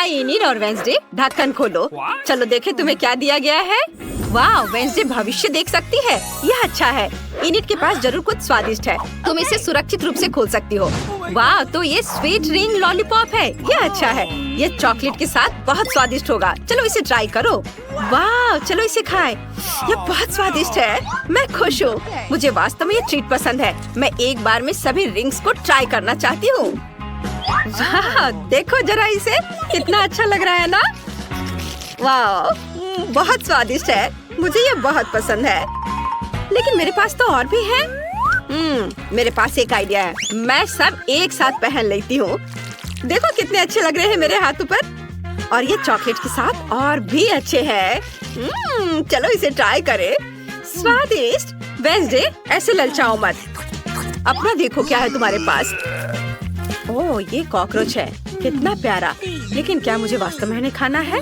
हाय init और Wednesday, ढक्कन खोलो। चलो देखे तुम्हें क्या दिया गया है। वाह, वेंसडे भविष्य देख सकती है, यह अच्छा है। इनिट के पास जरूर कुछ स्वादिष्ट है, तुम इसे सुरक्षित रूप से खोल सकती हो। वाह, तो ये स्वीट रिंग लॉलीपॉप है, यह अच्छा है। ये चॉकलेट के साथ बहुत स्वादिष्ट होगा, चलो इसे ट्राई करो। वाह, चलो इसे खाएं। ये बहुत स्वादिष्ट है, मैं खुश हूँ। मुझे वास्तव में ये ट्रीट पसंद है। मैं एक बार में सभी रिंग्स को ट्राई करना चाहती हूँ। वाह, देखो जरा इसे, कितना अच्छा लग रहा है ना। वाह, बहुत स्वादिष्ट है, मुझे ये बहुत पसंद है। लेकिन मेरे पास तो और भी है। मेरे पास एक आइडिया है, मैं सब एक साथ पहन लेती हूँ। देखो कितने अच्छे लग रहे हैं मेरे हाथों पर, और ये चॉकलेट के साथ और भी अच्छे हैं। चलो इसे ट्राई करें। स्वादिष्ट। वेंसडे, ऐसे ललचाओ मत, अपना देखो क्या है तुम्हारे पास। ओह, ये कॉकरोच है, कितना प्यारा। लेकिन क्या मुझे वास्तव में इन्हें खाना है?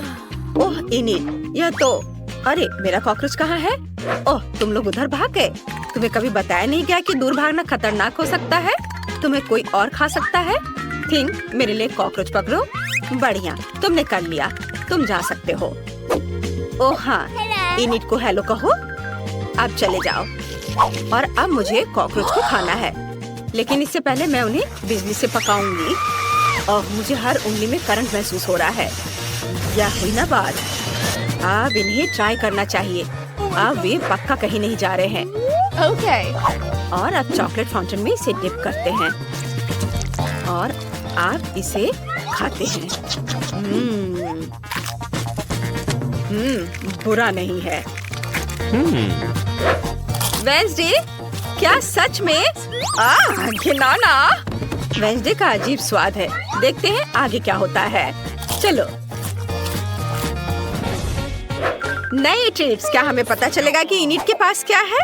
ओह इनिट, यह तो, अरे मेरा कॉकरोच कहाँ है? ओह, तुम लोग उधर भाग गए। तुम्हें कभी बताया नहीं गया कि दूर भागना खतरनाक हो सकता है, तुम्हें कोई और खा सकता है। थिंक, मेरे लिए कॉकरोच पकड़ो। बढ़िया, तुमने कर लिया, तुम जा सकते हो। ओह हाँ, इनिट को हेलो कहो। अब चले जाओ। और अब मुझे कॉकरोच को खाना है, लेकिन इससे पहले मैं उन्हें बिजली से पकाऊंगी। और मुझे हर उंगली में करंट महसूस हो रहा है। यह हुई ना बात। अब इन्हें ट्राई करना चाहिए। अब वे पक्का कहीं नहीं जा रहे हैं। और अब चॉकलेट फाउंटेन में इसे डिप करते हैं और आप इसे खाते हैं। बुरा नहीं है। वेंसडे, क्या सच में? घिनौना। वेंसडे का अजीब स्वाद है। देखते हैं आगे क्या होता है। चलो। नए ट्रीट्स, क्या हमें पता चलेगा कि इनिट के पास क्या है?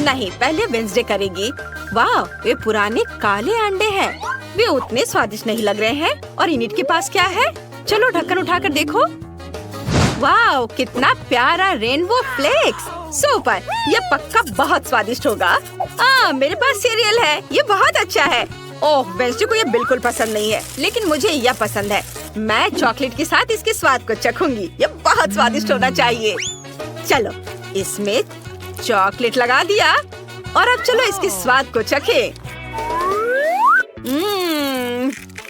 नहीं, पहले वेंसडे करेगी। वाह, वे पुराने काले अंडे हैं। वे उतने स्वादिष्ट नहीं लग रहे हैं। और इनिट के पास क्या है? चलो ढक्कन उठाकर देखो। वाह, कितना प्यारा रेनबो फ्लेक्स। सुपर, यह पक्का बहुत स्वादिष्ट होगा। मेरे पास सीरियल है, ये बहुत अच्छा है। ओह, वेंसडे को ये बिल्कुल पसंद नहीं है, लेकिन मुझे यह पसंद है। मैं चॉकलेट के साथ इसके स्वाद को चखूंगी। ये बहुत स्वादिष्ट होना चाहिए। चलो, इसमें चॉकलेट लगा दिया और अब चलो इसके स्वाद को चखे।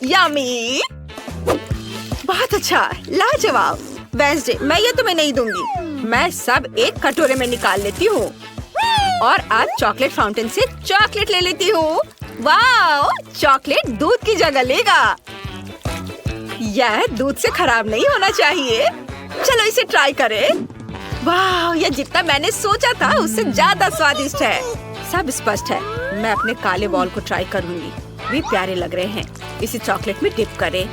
यम्मी, बहुत अच्छा, लाजवाब। वेंसडे, मैं ये तुम्हें नहीं दूंगी। मैं सब एक कटोरे में निकाल लेती हूँ और अब चॉकलेट फाउंटेन से चॉकलेट ले लेती हूँ। वाह, चॉकलेट दूध की जगह लेगा। यह दूध से खराब नहीं होना चाहिए। चलो इसे ट्राई करें। वाह, यह जितना मैंने सोचा था उससे ज्यादा स्वादिष्ट है। सब स्पष्ट है। मैं अपने काले बॉल को ट्राई करूंगी, वे प्यारे लग रहे हैं। इसे चॉकलेट में डिप करें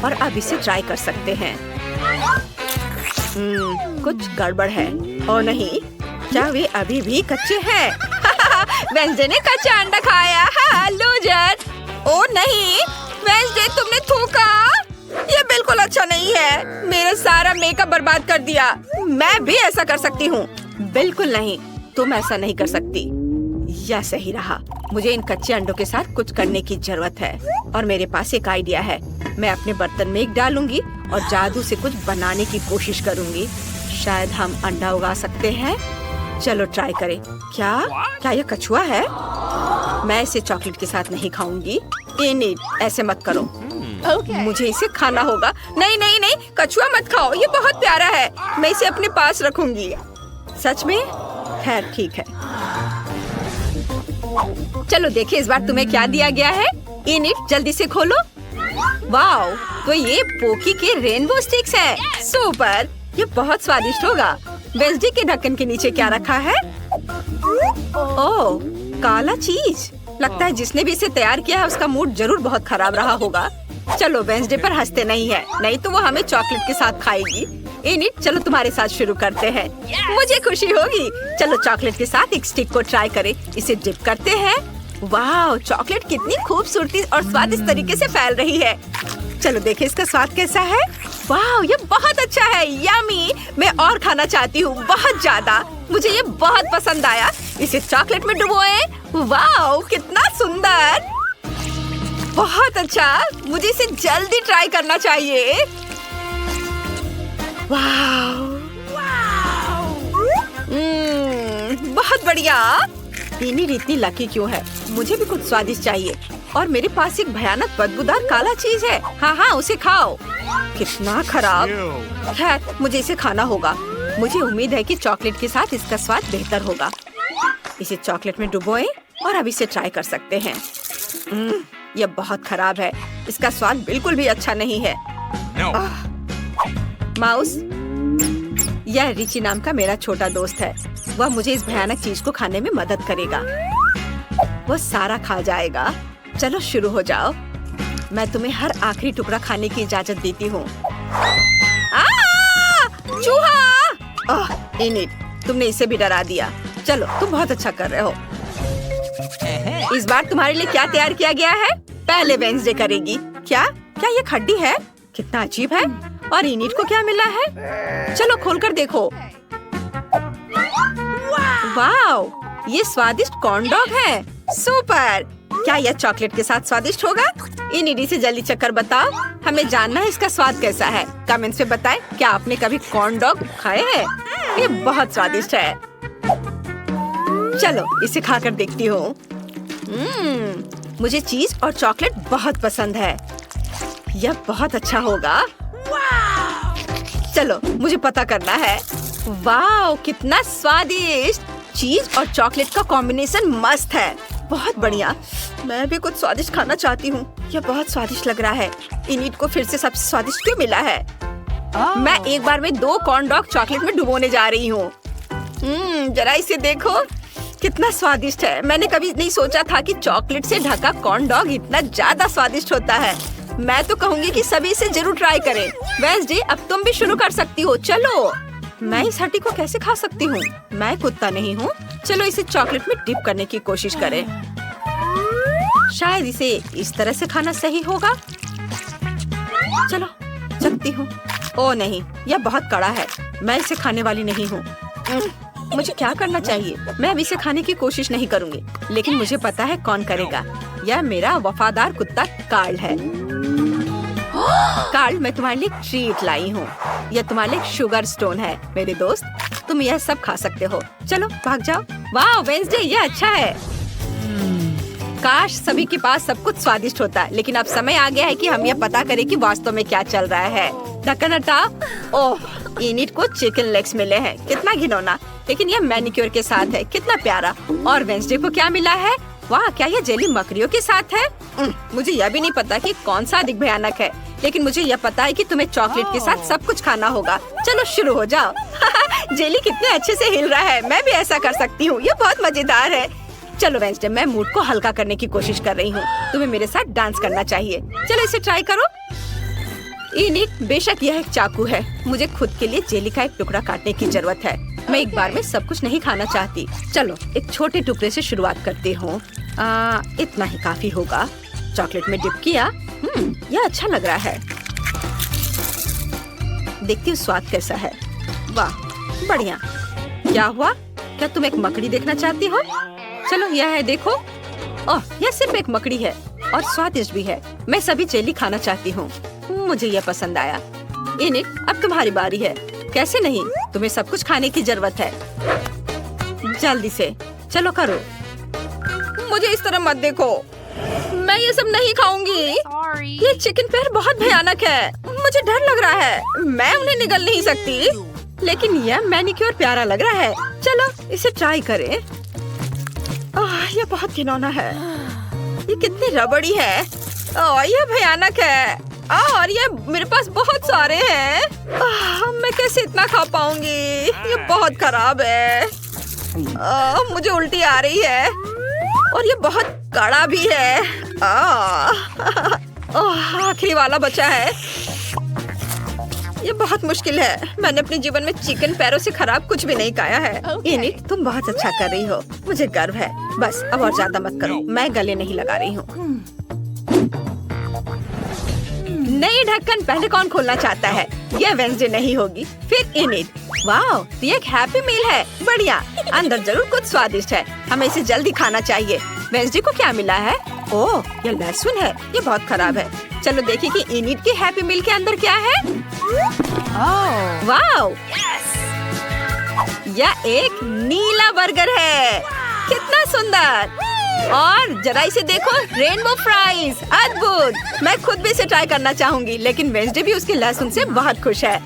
और अब इसे ट्राई कर सकते हैं। कुछ गड़बड़ है। ओ नहीं, क्या वे अभी भी कच्चे हैं? वेंसडे ने कच्चा अंडा खाया। लूजर। ओ नहीं, वेंसडे तुमने थूका। ये बिल्कुल अच्छा नहीं है, मेरा सारा मेकअप बर्बाद कर दिया। मैं भी ऐसा कर सकती हूँ। बिल्कुल नहीं, तुम ऐसा नहीं कर सकती। यह सही रहा। मुझे इन कच्चे अंडों के साथ कुछ करने की जरूरत है और मेरे पास एक आइडिया है। मैं अपने बर्तन में एक डालूंगी और जादू से कुछ बनाने की कोशिश करूंगी। शायद हम अंडा उगा सकते हैं। चलो ट्राई करें। क्या यह कछुआ है? मैं इसे चॉकलेट के साथ नहीं खाऊंगी। इनिट, ऐसे मत करो। मुझे इसे खाना होगा। नहीं नहीं नहीं, कछुआ मत खाओ, ये बहुत प्यारा है। मैं इसे अपने पास रखूंगी। सच में? खैर ठीक है। चलो देखिए इस बार तुम्हें क्या दिया गया है। इनिट, जल्दी से खोलो। वाओ, तो ये पोकी के रेनबो स्टिक्स हैं। सुपर, ये बहुत स्वादिष्ट होगा। वेंसडे के ढक्कन के नीचे क्या रखा है? ओह, काला चीज। लगता है जिसने भी इसे तैयार किया है उसका मूड जरूर बहुत खराब रहा होगा। चलो वेंसडे पर हंसते नहीं है, नहीं तो वो हमें चॉकलेट के साथ खाएगी। इनिट, चलो तुम्हारे साथ शुरू करते हैं। मुझे खुशी होगी। चलो चॉकलेट के साथ एक स्टिक को ट्राई करें। इसे डिप करते हैं। वाह, चॉकलेट कितनी खूबसूरती और स्वादिष्ट तरीके से फैल रही है। चलो देखें इसका स्वाद कैसा है। वाह, ये बहुत अच्छा है। यम्मी, मैं और खाना चाहती हूँ, बहुत ज्यादा। मुझे ये बहुत पसंद आया। इसे चॉकलेट में डुबोएं। वाह, कितना सुंदर। बहुत अच्छा, मुझे इसे जल्दी ट्राई करना चाहिए। वाह, बहुत बढ़िया। इनिट इतनी लकी क्यों है? मुझे भी कुछ स्वादिष्ट चाहिए और मेरे पास एक भयानक बदबूदार काला चीज है। हाँ हाँ, उसे खाओ। कितना खराब। खैर, मुझे इसे खाना होगा। मुझे उम्मीद है कि चॉकलेट के साथ इसका स्वाद बेहतर होगा। इसे चॉकलेट में डुबोएं और अब इसे ट्राई कर सकते हैं। यह बहुत खराब है। इसका स्वाद बिल्कुल भी अच्छा नहीं है। माउस, यह रिची नाम का मेरा छोटा दोस्त है। वह मुझे इस भयानक चीज को खाने में मदद करेगा। वह सारा खा जाएगा। चलो शुरू हो जाओ। मैं तुम्हें हर आखिरी टुकड़ा खाने की इजाजत देती हूँ। चूहा! इनिट, तुमने इसे भी डरा दिया। चलो, तुम बहुत अच्छा कर रहे हो। इस बार तुम्हारे लिए क्या तैयार किया गया है? पहले वेंसडे करेगी। क्या क्या ये खड्डी है? कितना अजीब है। और इनिट को क्या मिला है? चलो खोलकर देखो। वाह, ये स्वादिष्ट कॉर्न डॉग है। सुपर। क्या यह चॉकलेट के साथ स्वादिष्ट होगा? इनिट, इसे जल्दी चक्कर बताओ। हमें जानना है इसका स्वाद कैसा है। कमेंट्स में बताएं, क्या आपने कभी कॉर्न डॉग खाए हैं? ये बहुत स्वादिष्ट है। चलो इसे खाकर देखती हूँ। मुझे चीज और चॉकलेट बहुत पसंद है। यह बहुत अच्छा होगा। चलो, मुझे पता करना है। वाह, कितना स्वादिष्ट। चीज और चॉकलेट का कॉम्बिनेशन मस्त है। बहुत बढ़िया। मैं भी कुछ स्वादिष्ट खाना चाहती हूँ। यह बहुत स्वादिष्ट लग रहा है। इनिट को फिर से सबसे स्वादिष्ट क्यों मिला है? मैं एक बार में 2 कॉर्न डॉग चॉकलेट में डुबोने जा रही हूँ। जरा इसे देखो, कितना स्वादिष्ट है। मैंने कभी नहीं सोचा था कि चॉकलेट से ढका कॉर्न डॉग इतना ज्यादा स्वादिष्ट होता है। मैं तो कहूँगी कि सभी इसे जरूर ट्राई करें। वेंसडे, अब तुम भी शुरू कर सकती हो। चलो। मैं इस हड्डी को कैसे खा सकती हूँ? मैं कुत्ता नहीं हूँ। चलो इसे चॉकलेट में डिप करने की कोशिश करें। शायद इसे इस तरह से खाना सही होगा। चलो, चखती हूँ। ओह नहीं, यह बहुत कड़ा है। मैं इसे खाने वाली नहीं हूँ। मुझे क्या करना चाहिए? मैं अब इसे खाने की कोशिश नहीं करूँगी, लेकिन मुझे पता है कौन करेगा। यह मेरा वफादार कुत्ता कार्ल है। कार्ल, मैं तुम्हारे लिए ट्रीट लाई हूँ। यह तुम्हारे लिए शुगर स्टोन है मेरे दोस्त। तुम यह सब खा सकते हो। चलो भाग जाओ। वाह वेंसडे, यह अच्छा है। काश सभी के पास सब कुछ स्वादिष्ट होता, लेकिन अब समय आ गया है कि हम यह पता करें कि वास्तव में क्या चल रहा है। ढक्कन हटाओ। ओह, इनिट को चिकन लेग्स मिले हैं। कितना घिनौना, लेकिन यह मैनिक्योर के साथ है। कितना प्यारा। और वेंसडे को क्या मिला है? वाह, क्या यह जेली मकड़ियों के साथ है? मुझे यह भी नहीं पता कि कौन सा अधिक भयानक है, लेकिन मुझे यह पता है कि तुम्हें चॉकलेट के साथ सब कुछ खाना होगा। चलो शुरू हो जाओ। जेली कितने अच्छे से हिल रहा है। मैं भी ऐसा कर सकती हूँ। यह बहुत मजेदार है। चलो वेंसडे, मैं मूड को हल्का करने की कोशिश कर रही हूँ। तुम्हें मेरे साथ डांस करना चाहिए। चलो इसे ट्राई करो। इनिट, बेशक यह एक चाकू है। मुझे खुद के लिए जेली का एक टुकड़ा काटने की जरूरत है। मैं एक बार में सब कुछ नहीं खाना चाहती। चलो एक छोटे टुकड़े से शुरुआत करती हूँ। इतना ही काफी होगा। चॉकलेट में डिप किया। यह अच्छा लग रहा है। देखती हूँ स्वाद कैसा है। वाह, बढ़िया। क्या हुआ? क्या तुम एक मकड़ी देखना चाहती हो? चलो यह है, देखो। ओह, यह सिर्फ एक मकड़ी है और स्वादिष्ट भी है। मैं सभी जेली खाना चाहती हूँ। मुझे यह पसंद आया। इनिट, अब तुम्हारी बारी है। कैसे नहीं, तुम्हें सब कुछ खाने की जरूरत है। जल्दी से चलो करो। मुझे इस तरह मत देखो। मैं ये सब नहीं खाऊंगी। ये चिकन पैर बहुत भयानक है। मुझे डर लग रहा है। मैं उन्हें निगल नहीं सकती, लेकिन यह मैनिक्योर प्यारा लग रहा है। चलो इसे ट्राई करें। यह बहुत घिनौना है। ये कितनी रबड़ी है। यह भयानक है। और ये मेरे पास बहुत सारे हैं। मैं कैसे इतना खा पाऊंगी? ये बहुत खराब है। मुझे उल्टी आ रही है और ये बहुत कड़ा भी है। आखिरी वाला बचा है। ये बहुत मुश्किल है। मैंने अपने जीवन में चिकन पैरों से खराब कुछ भी नहीं खाया है। इनिट, तुम बहुत अच्छा कर रही हो। मुझे गर्व है। बस अब और ज्यादा मत करो। मैं गले नहीं लगा रही हूँ। नई ढक्कन पहले कौन खोलना चाहता है? यह वेंसडे नहीं होगी, फिर इनिट। वाह, ये एक हैप्पी मील है। बढ़िया। अंदर जरूर कुछ स्वादिष्ट है। हमें इसे जल्दी खाना चाहिए। वेंसडे को क्या मिला है? ओह, ये लहसुन है। ये बहुत खराब है। चलो देखें कि इनिट के हैप्पी मील के अंदर क्या है। वाओ, यह एक नीला बर्गर है। कितना सुंदर। और जरा इसे देखो, रेनबो फ्राइज, अद्भुत। मैं खुद भी इसे ट्राई करना चाहूंगी, लेकिन वेंसडे भी उसके लहसुन से बहुत खुश है।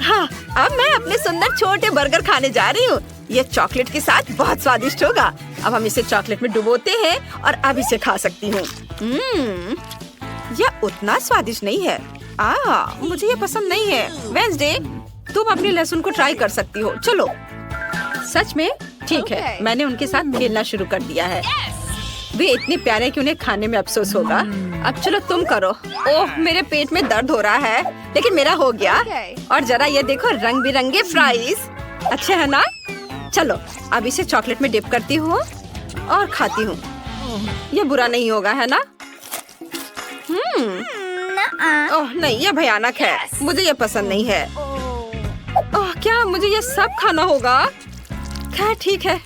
हाँ, अब मैं अपने सुंदर छोटे बर्गर खाने जा रही हूँ। ये चॉकलेट के साथ बहुत स्वादिष्ट होगा। अब हम इसे चॉकलेट में डुबोते हैं और अब इसे खा सकती हूँ। यह उतना स्वादिष्ट नहीं है। मुझे ये पसंद नहीं है। वेंसडे, तुम अपने लहसुन को ट्राई कर सकती हो। चलो। सच में? ठीक है, मैंने उनके साथ खेलना शुरू कर दिया है। वे इतने प्यारे कि उन्हें खाने में अफसोस होगा। अब चलो तुम करो। ओह, मेरे पेट में दर्द हो रहा है, लेकिन मेरा हो गया। और जरा ये देखो, रंग बिरंगे फ्राइज। अच्छे है ना? चलो अब इसे चॉकलेट में डिप करती हूँ और खाती हूँ। ये बुरा नहीं होगा, है ना? ओह नहीं, ये भयानक है। मुझे ये पसंद नहीं है। ओह, क्या मुझे ये सब खाना होगा? खैर ठीक है,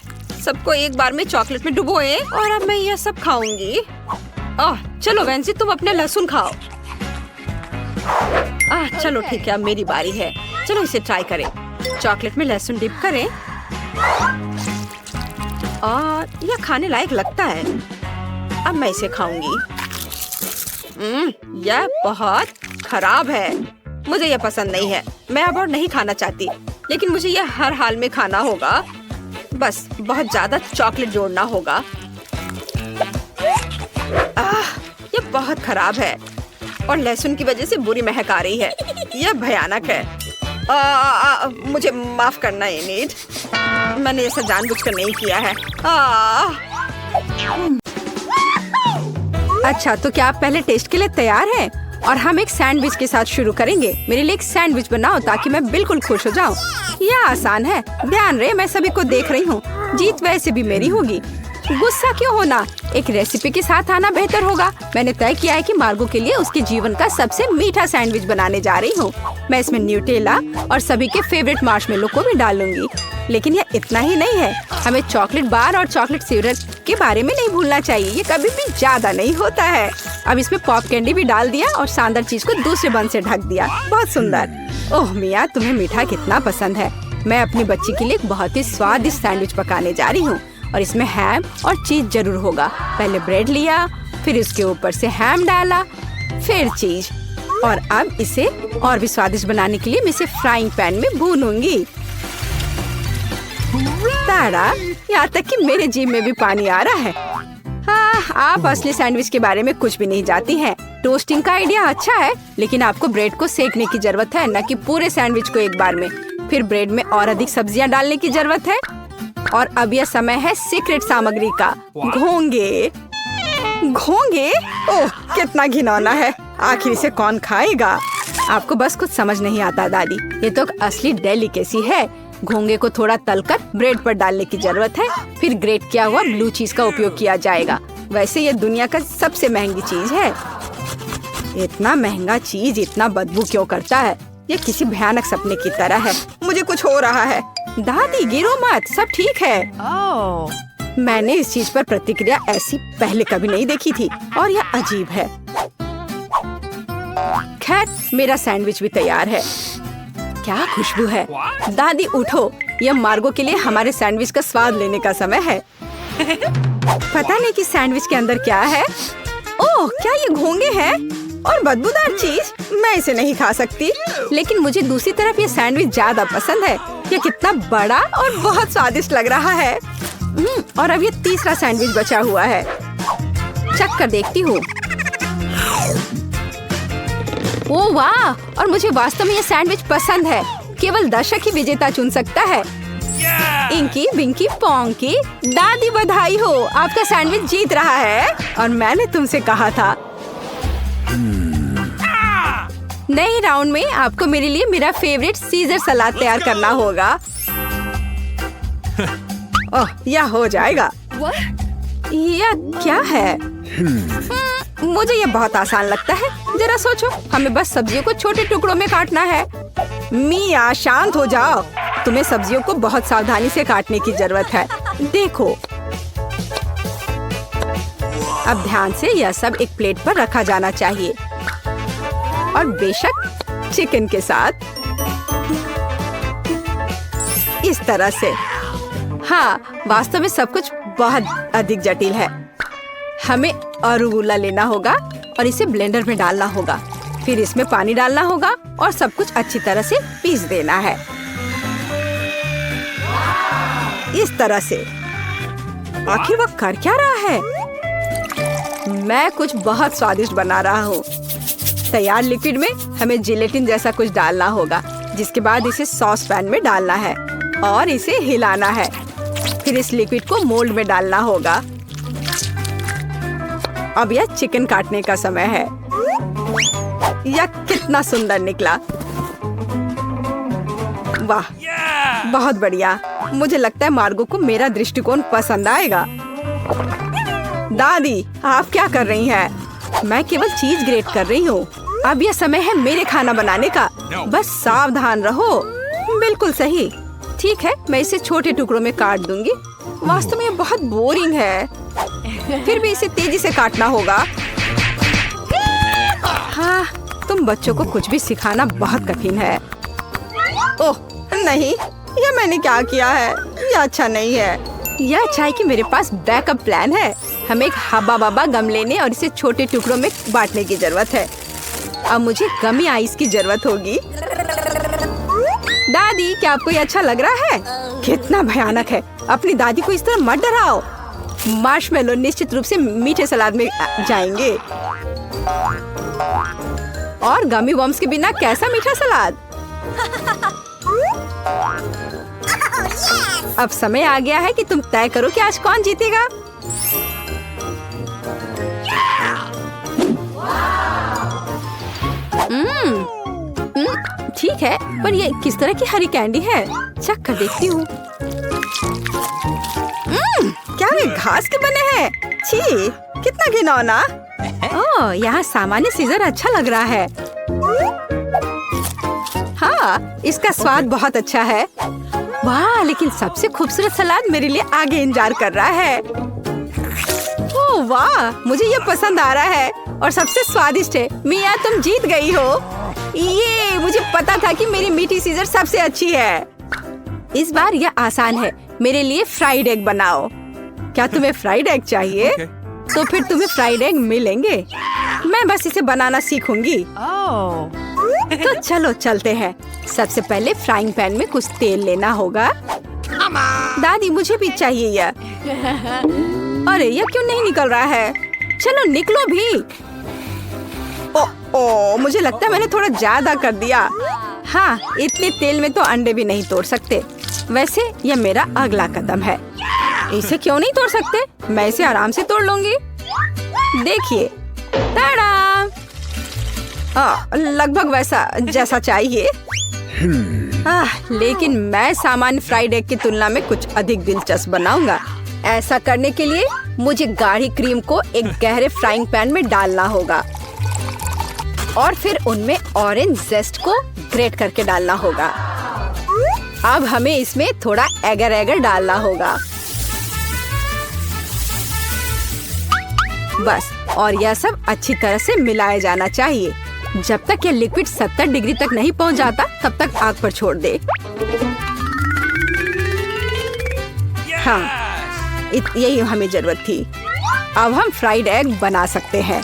सबको एक बार में चॉकलेट में डुबोए और अब मैं ये सब खाऊंगी। ओह चलो वेंसी, तुम अपने लहसुन खाओ। चलो ठीक है, अब मेरी बारी है। चलो इसे ट्राई करें। चॉकलेट में लहसुन डिप करें और यह खाने लायक लगता है। अब मैं इसे खाऊंगी। यह बहुत खराब है। मुझे यह पसंद नहीं है। मैं अब और नहीं खाना चाहती, लेकिन मुझे यह हर हाल में खाना होगा। बस बहुत ज्यादा चॉकलेट जोड़ना होगा। यह बहुत खराब है और लहसुन की वजह से बुरी महक आ रही है। यह भयानक है। मुझे माफ करना इनिट। मैंने ऐसा जानबूझकर नहीं किया है। अच्छा, तो क्या आप पहले टेस्ट के लिए तैयार हैं? और हम एक सैंडविच के साथ शुरू करेंगे। मेरे लिए एक सैंडविच बनाओ ताकि मैं बिल्कुल खुश हो जाऊं। यह आसान है। ध्यान रहे, मैं सभी को देख रही हूँ। जीत वैसे भी मेरी होगी। गुस्सा क्यों होना? एक रेसिपी के साथ आना बेहतर होगा। मैंने तय किया है कि मार्गो के लिए उसके जीवन का सबसे मीठा सैंडविच बनाने जा रही हूँ। मैं इसमें न्यूटेला और सभी के फेवरेट मार्शमेलो को भी डालूंगी। लेकिन यह इतना ही नहीं है। हमें चॉकलेट बार और चॉकलेट सिरप के बारे में नहीं भूलना चाहिए। ये कभी भी ज्यादा नहीं होता है। अब इसमें पॉप कैंडी भी डाल दिया और शानदार चीज को दूसरे बन से ढक दिया। बहुत सुंदर। ओह मिया, तुम्हें मीठा कितना पसंद है। मैं अपनी बच्ची के लिए एक बहुत ही स्वादिष्ट सैंडविच पकाने जा रही हूँ और इसमें हैम और चीज जरूर होगा। पहले ब्रेड लिया, फिर उसके ऊपर से हैम डाला, फिर चीज, और अब इसे और भी स्वादिष्ट बनाने के लिए मैं इसे फ्राइंग पैन में भूनूंगी। ताड़ा, यहाँ तक कि मेरे जीभ में भी पानी आ रहा है। हाँ, आप असली सैंडविच के बारे में कुछ भी नहीं जानती हैं। टोस्टिंग का आइडिया अच्छा है, लेकिन आपको ब्रेड को सेकने की जरूरत है, न कि पूरे सैंडविच को एक बार में। फिर ब्रेड में और अधिक सब्जियां डालने की जरूरत है। और अब यह समय है सीक्रेट सामग्री का, घोंगे। घोंगे? ओह, कितना घिनौना है। आखिर इसे कौन खाएगा? आपको बस कुछ समझ नहीं आता दादी। ये तो असली डेलिकेसी है। घोंगे को थोड़ा तलकर ब्रेड पर डालने की जरूरत है। फिर ग्रेट किया हुआ ब्लू चीज का उपयोग किया जाएगा। वैसे ये दुनिया का सबसे महंगी चीज है। इतना महंगा चीज इतना बदबू क्यों करता है? ये किसी भयानक सपने की तरह है। मुझे कुछ हो रहा है। दादी गिरो मत, सब ठीक है। मैंने इस चीज पर प्रतिक्रिया ऐसी पहले कभी नहीं देखी थी और यह अजीब है। खैर, मेरा सैंडविच भी तैयार है। क्या खुशबू है। दादी उठो, यह मार्गो के लिए हमारे सैंडविच का स्वाद लेने का समय है। पता नहीं कि सैंडविच के अंदर क्या है। ओह, क्या ये घोंगे हैं और बदबूदार चीज? मैं इसे नहीं खा सकती। लेकिन मुझे दूसरी तरफ ये सैंडविच ज्यादा पसंद है। ये कितना बड़ा और बहुत स्वादिष्ट लग रहा है। और अब ये तीसरा सैंडविच बचा हुआ है। चख कर देखती हूँ। ओह वाह! और मुझे वास्तव में ये सैंडविच पसंद है। केवल दर्शक ही विजेता चुन सकता है। इंकी बिंकी पोंकी, दादी बधाई हो, आपका सैंडविच जीत रहा है। और मैंने तुमसे कहा था। नए राउंड में आपको मेरे लिए मेरा फेवरेट सीजर सलाद तैयार करना होगा। ओह, यह हो जाएगा। यह क्या है? मुझे यह बहुत आसान लगता है। जरा सोचो, हमें बस सब्जियों को छोटे टुकड़ों में काटना है। मिया, शांत हो जाओ। तुम्हें सब्जियों को बहुत सावधानी से काटने की जरूरत है। देखो। अब ध्यान से यह सब एक प्लेट पर रखा जाना चाहिए और बेशक चिकन के साथ इस तरह से। हाँ, वास्तव में सब कुछ बहुत अधिक जटिल है। हमें अरुगुला लेना होगा और इसे ब्लेंडर में डालना होगा, फिर इसमें पानी डालना होगा और सब कुछ अच्छी तरह से पीस देना है इस तरह से। आखिर वह कर क्या रहा है? मैं कुछ बहुत स्वादिष्ट बना रहा हूँ। तैयार लिक्विड में हमें जिलेटिन जैसा कुछ डालना होगा, जिसके बाद इसे सॉस पैन में डालना है और इसे हिलाना है। फिर इस लिक्विड को मोल्ड में डालना होगा। अब यह चिकन काटने का समय है। यह कितना सुंदर निकला! वाह, बहुत बढ़िया। मुझे लगता है मार्गो को मेरा दृष्टिकोण पसंद आएगा। दादी, आप क्या कर रही हैं? मैं केवल चीज ग्रेट कर रही हूँ। अब यह समय है मेरे खाना बनाने का। बस सावधान रहो। बिल्कुल सही। ठीक है, मैं इसे छोटे टुकड़ों में काट दूंगी। वास्तव में यह बहुत बोरिंग है, फिर भी इसे तेजी से काटना होगा। हाँ, तुम बच्चों को कुछ भी सिखाना बहुत कठिन है। ओह नहीं, यह मैंने क्या किया है? यह अच्छा नहीं है। यह अच्छा है कि मेरे पास बैकअप प्लान है। हमें एक हब्बा बब्बा गम लेने और इसे छोटे टुकड़ों में बांटने की जरूरत है। अब मुझे गमी आइस की जरूरत होगी। दादी, क्या आपको ये अच्छा लग रहा है? कितना भयानक है! अपनी दादी को इस तरह मत डराओ। मार्शमेलो निश्चित रूप से मीठे सलाद में जाएंगे। और गमी बम्स के बिना कैसा मीठा सलाद? अब समय आ गया है कि तुम तय करो कि आज कौन जीतेगा। ठीक है, पर ये किस तरह की हरी कैंडी है? चख कर देखती हूँ। क्या ये घास के बने हैं? छी, कितना घिनौना। ओह, यहाँ सामान्य सीजर अच्छा लग रहा है। हाँ, इसका स्वाद बहुत अच्छा है। वाह, लेकिन सबसे खूबसूरत सलाद मेरे लिए आगे इंतजार कर रहा है। ओह वाह, मुझे ये पसंद आ रहा है और सबसे स्वादिष्ट है। मिया, तुम जीत गई हो। ये मुझे पता था कि मेरी मीठी सीजर सबसे अच्छी है। इस बार यह आसान है। मेरे लिए फ्राइड एग बनाओ। क्या तुम्हें फ्राइड एग चाहिए? तो फिर तुम्हें फ्राइड एग मिलेंगे। मैं बस इसे बनाना सीखूंगी। तो चलो चलते हैं। सबसे पहले फ्राइंग पैन में कुछ तेल लेना होगा। दादी, मुझे भी चाहिए यह। अरे, यह क्यों नहीं निकल रहा है? चलो निकलो भी। ओ, मुझे लगता है मैंने थोड़ा ज्यादा कर दिया। हाँ, इतने तेल में तो अंडे भी नहीं तोड़ सकते। वैसे यह मेरा अगला कदम है। इसे क्यों नहीं तोड़ सकते? मैं इसे आराम से तोड़ लूंगी। देखिए, ताड़ा! लगभग वैसा जैसा चाहिए। लेकिन मैं सामान्य फ्राइड एग की तुलना में कुछ अधिक दिलचस्प बनाऊंगा। ऐसा करने के लिए मुझे गाढ़ी क्रीम को एक गहरे फ्राइंग पैन में डालना होगा और फिर उनमें ऑरेंज जेस्ट को ग्रेट करके डालना होगा। अब हमें इसमें थोड़ा एगर एगर डालना होगा। बस, और यह सब अच्छी तरह से मिलाया जाना चाहिए। जब तक यह लिक्विड 70 डिग्री तक नहीं पहुंच जाता, तब तक आग पर छोड़ दे। हाँ, यही हमें जरूरत थी। अब हम फ्राइड एग बना सकते हैं।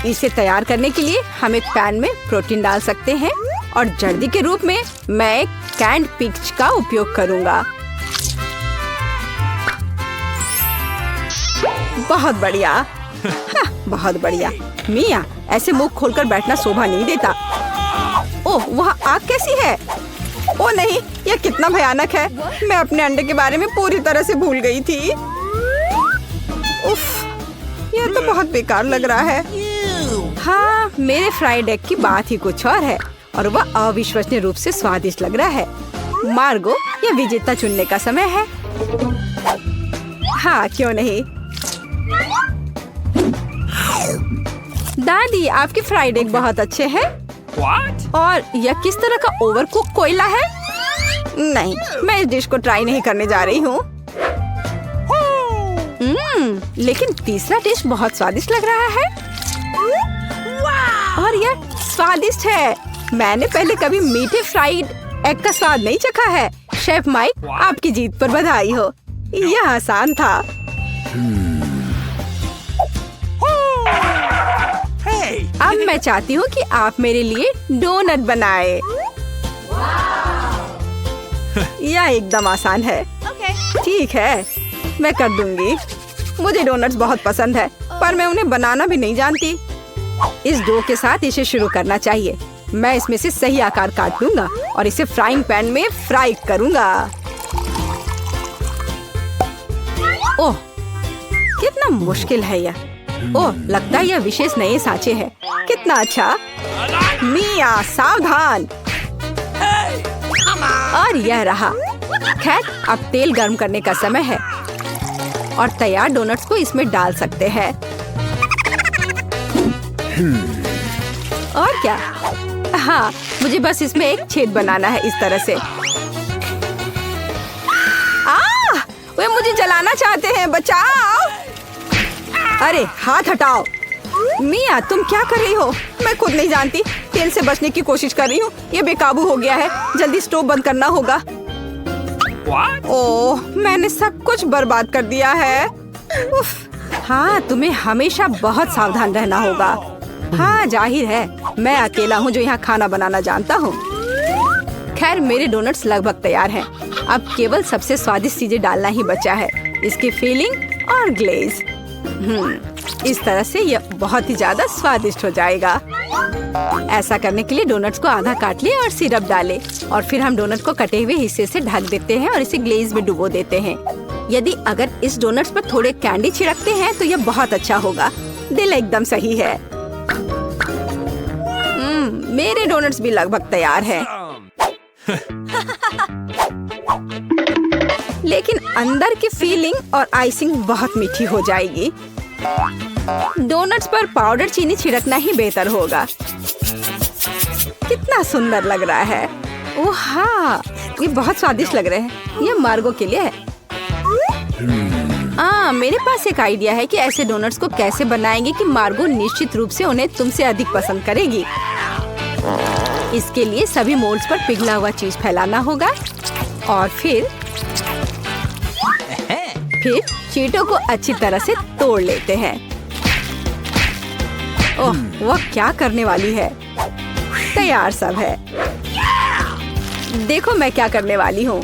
इसे तैयार करने के लिए हम एक पैन में प्रोटीन डाल सकते हैं और जर्दी के रूप में मैं एक कैंड पिच का उपयोग करूंगा। बहुत बढ़िया। हाँ, बहुत बढ़िया। मिया, ऐसे मुंह खोलकर बैठना शोभा नहीं देता। ओह, वह आग कैसी है? ओह नहीं, यह कितना भयानक है। मैं अपने अंडे के बारे में पूरी तरह से भूल गई थी। उफ, यह तो बहुत बेकार लग रहा है। हाँ, मेरे फ्राइड एग की बात ही कुछ और है और वह अविश्वसनीय रूप से स्वादिष्ट लग रहा है। मार्गो, यह विजेता चुनने का समय है। हाँ, क्यों नहीं। दादी, आपके फ्राइड एग बहुत अच्छे हैं। और यह किस तरह का ओवरकुक कोयला है? नहीं, मैं इस डिश को ट्राई नहीं करने जा रही हूँ। लेकिन तीसरा डिश बहुत स्वादिष्ट लग रहा है। और यह स्वादिष्ट है। मैंने पहले कभी मीठे फ्राइड एग का स्वाद नहीं चखा है। शेफ माइक, आपकी जीत पर बधाई हो। यह आसान था। अब मैं चाहती हूँ कि आप मेरे लिए डोनट बनाए। यह एकदम आसान है। ठीक है, मैं कर दूंगी। मुझे डोनट्स बहुत पसंद है, पर मैं उन्हें बनाना भी नहीं जानती। इस डो के साथ इसे शुरू करना चाहिए। मैं इसमें से सही आकार काट लूंगा और इसे फ्राइंग पैन में फ्राई करूंगा। ओह, कितना मुश्किल है यह। ओह, लगता है यह विशेष नए सांचे हैं। कितना अच्छा। मिया सावधान। और यह रहा। खैर, अब तेल गर्म करने का समय है और तैयार डोनट्स को इसमें डाल सकते हैं। और क्या? हाँ, मुझे बस इसमें एक छेद बनाना है इस तरह से। वे मुझे जलाना चाहते हैं, बचाओ। अरे हाथ हटाओ। मिया, तुम क्या कर रही हो? मैं खुद नहीं जानती। तेल से बचने की कोशिश कर रही हूँ। ये बेकाबू हो गया है। जल्दी स्टोव बंद करना होगा। ओह, मैंने सब कुछ बर्बाद कर दिया है। उफ। हाँ, तुम्हें हमेशा बहुत सावधान रहना होगा। हाँ, जाहिर है, मैं अकेला हूँ जो यहाँ खाना बनाना जानता हूँ। खैर, मेरे डोनट्स लगभग तैयार हैं। अब केवल सबसे स्वादिष्ट चीजें डालना ही बचा है। इसकी फिलिंग और ग्लेज। इस तरह से यह बहुत ही ज्यादा स्वादिष्ट हो जाएगा। ऐसा करने के लिए डोनट्स को आधा काट ले और सिरप डाले और फिर हम डोनट को कटे हुए हिस्से से ढक देते हैं और इसे ग्लेज में डुबो देते हैं। यदि अगर इस डोनट्स पर थोड़े कैंडी छिड़कते हैं तो यह बहुत अच्छा होगा। दिल एकदम सही है। मेरे डोनट्स भी लगभग तैयार हैं। लेकिन अंदर की फीलिंग और आइसिंग बहुत मीठी हो जाएगी। डोनट्स पर पाउडर चीनी छिड़कना ही बेहतर होगा। कितना सुंदर लग रहा है। ओह हाँ, ये बहुत स्वादिष्ट लग रहे हैं। ये मार्गो के लिए है। मेरे पास एक आइडिया है कि ऐसे डोनट्स को कैसे बनाएंगे कि मार्गो निश्चित रूप से उन्हें तुमसे अधिक पसंद करेगी। इसके लिए सभी मोल्ड्स पर पिघला हुआ चीज फैलाना होगा और फिर चीटों को अच्छी तरह से तोड़ लेते हैं। ओह, वह क्या करने वाली है। तैयार सब है। देखो मैं क्या करने वाली हूँ।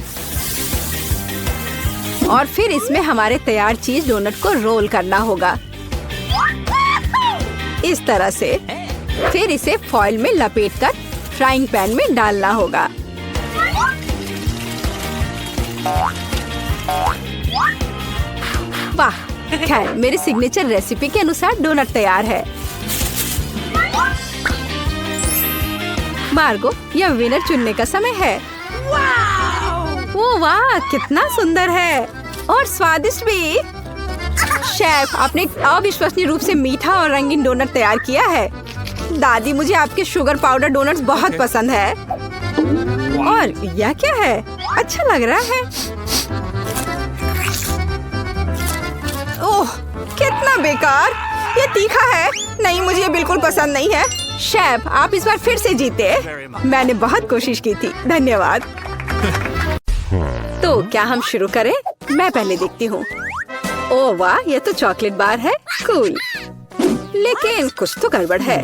और फिर इसमें हमारे तैयार चीज डोनट को रोल करना होगा इस तरह से। फिर इसे फॉइल में लपेटकर फ्राइंग पैन में डालना होगा। वाह, खैर मेरे सिग्नेचर रेसिपी के अनुसार डोनट तैयार है। मार्गो, यह विनर चुनने का समय है। ओह वाह, कितना सुंदर है और स्वादिष्ट भी। शेफ, आपने एक अविश्वसनीय रूप से मीठा और रंगीन डोनट तैयार किया है। दादी, मुझे आपके शुगर पाउडर डोनट्स बहुत पसंद है। और यह क्या है? अच्छा लग रहा है। ओह, कितना बेकार। ये तीखा है। नहीं, मुझे ये बिल्कुल पसंद नहीं है। शेफ, आप इस बार फिर से जीते। मैंने बहुत कोशिश की थी। धन्यवाद। तो क्या हम शुरू करें? मैं पहले देखती हूँ। ओह वाह, ये तो चॉकलेट बार है। कूल। लेकिन कुछ तो गड़बड़ है।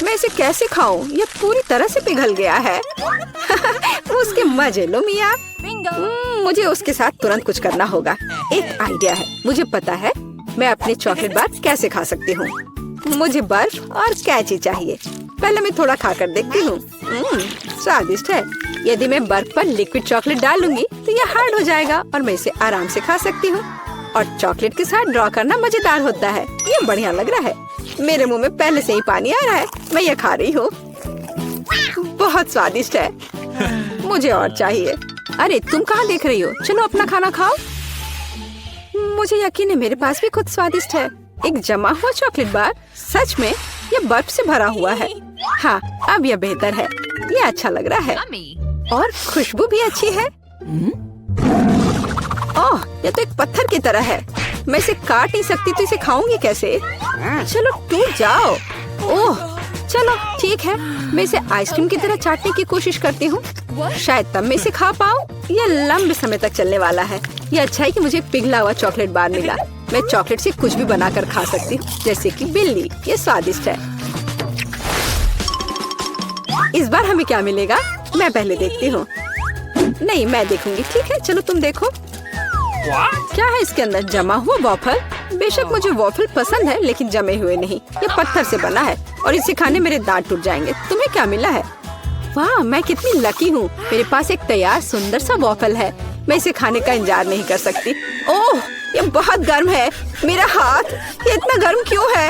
मैं इसे कैसे खाऊं? ये पूरी तरह से पिघल गया है। उसके मजे लो मिया। मुझे उसके साथ तुरंत कुछ करना होगा। एक आइडिया है। मुझे पता है मैं अपने चॉकलेट बार कैसे खा सकती हूँ। मुझे बर्फ और कैची चाहिए। पहले मैं थोड़ा खाकर देखती हूँ। स्वादिष्ट है। यदि मैं बर्फ पर लिक्विड चॉकलेट डालूंगी तो यह हार्ड हो जाएगा और मैं इसे आराम से खा सकती हूँ। और चॉकलेट के साथ ड्रॉ करना मजेदार होता है। ये बढ़िया लग रहा है। मेरे मुंह में पहले से ही पानी आ रहा है। मैं ये खा रही हूँ। बहुत स्वादिष्ट है। मुझे और चाहिए। अरे तुम कहाँ देख रही हो? चलो अपना खाना खाओ। मुझे यकीन है मेरे पास भी कुछ स्वादिष्ट है। एक जमा हुआ चॉकलेट बार। सच में ये बर्फ से भरा हुआ है। हाँ, अब यह बेहतर है। ये अच्छा लग रहा है और खुशबू भी अच्छी है। ओह, ये तो एक पत्थर की तरह है। मैं इसे काट नहीं सकती तो इसे खाऊंगी कैसे? चलो टूट जाओ। ओह चलो ठीक है, मैं इसे आइसक्रीम की तरह चाटने की कोशिश करती हूँ। शायद तब मैं इसे खा पाऊँ। यह लंबे समय तक चलने वाला है। यह अच्छा है कि मुझे पिघला हुआ चॉकलेट बार मिला। मैं चॉकलेट से कुछ भी बनाकर खा सकती हूँ, जैसे कि बिल्ली। ये स्वादिष्ट है। इस बार हमें क्या मिलेगा? मैं पहले देखती हूँ। नहीं, मैं देखूंगी। ठीक है, चलो तुम देखो। क्या है इसके अंदर? जमा हुआ वॉफल। बेशक मुझे वॉफल पसंद है, लेकिन जमे हुए नहीं। ये पत्थर से बना है और इसे खाने मेरे दांत टूट जाएंगे। तुम्हें क्या मिला है? वाह, मैं कितनी लकी हूँ। मेरे पास एक तैयार सुंदर सा वॉफल है। मैं इसे खाने का इंतजार नहीं कर सकती। ओह, ये बहुत गर्म है। मेरा हाथ ये इतना गर्म क्यों है?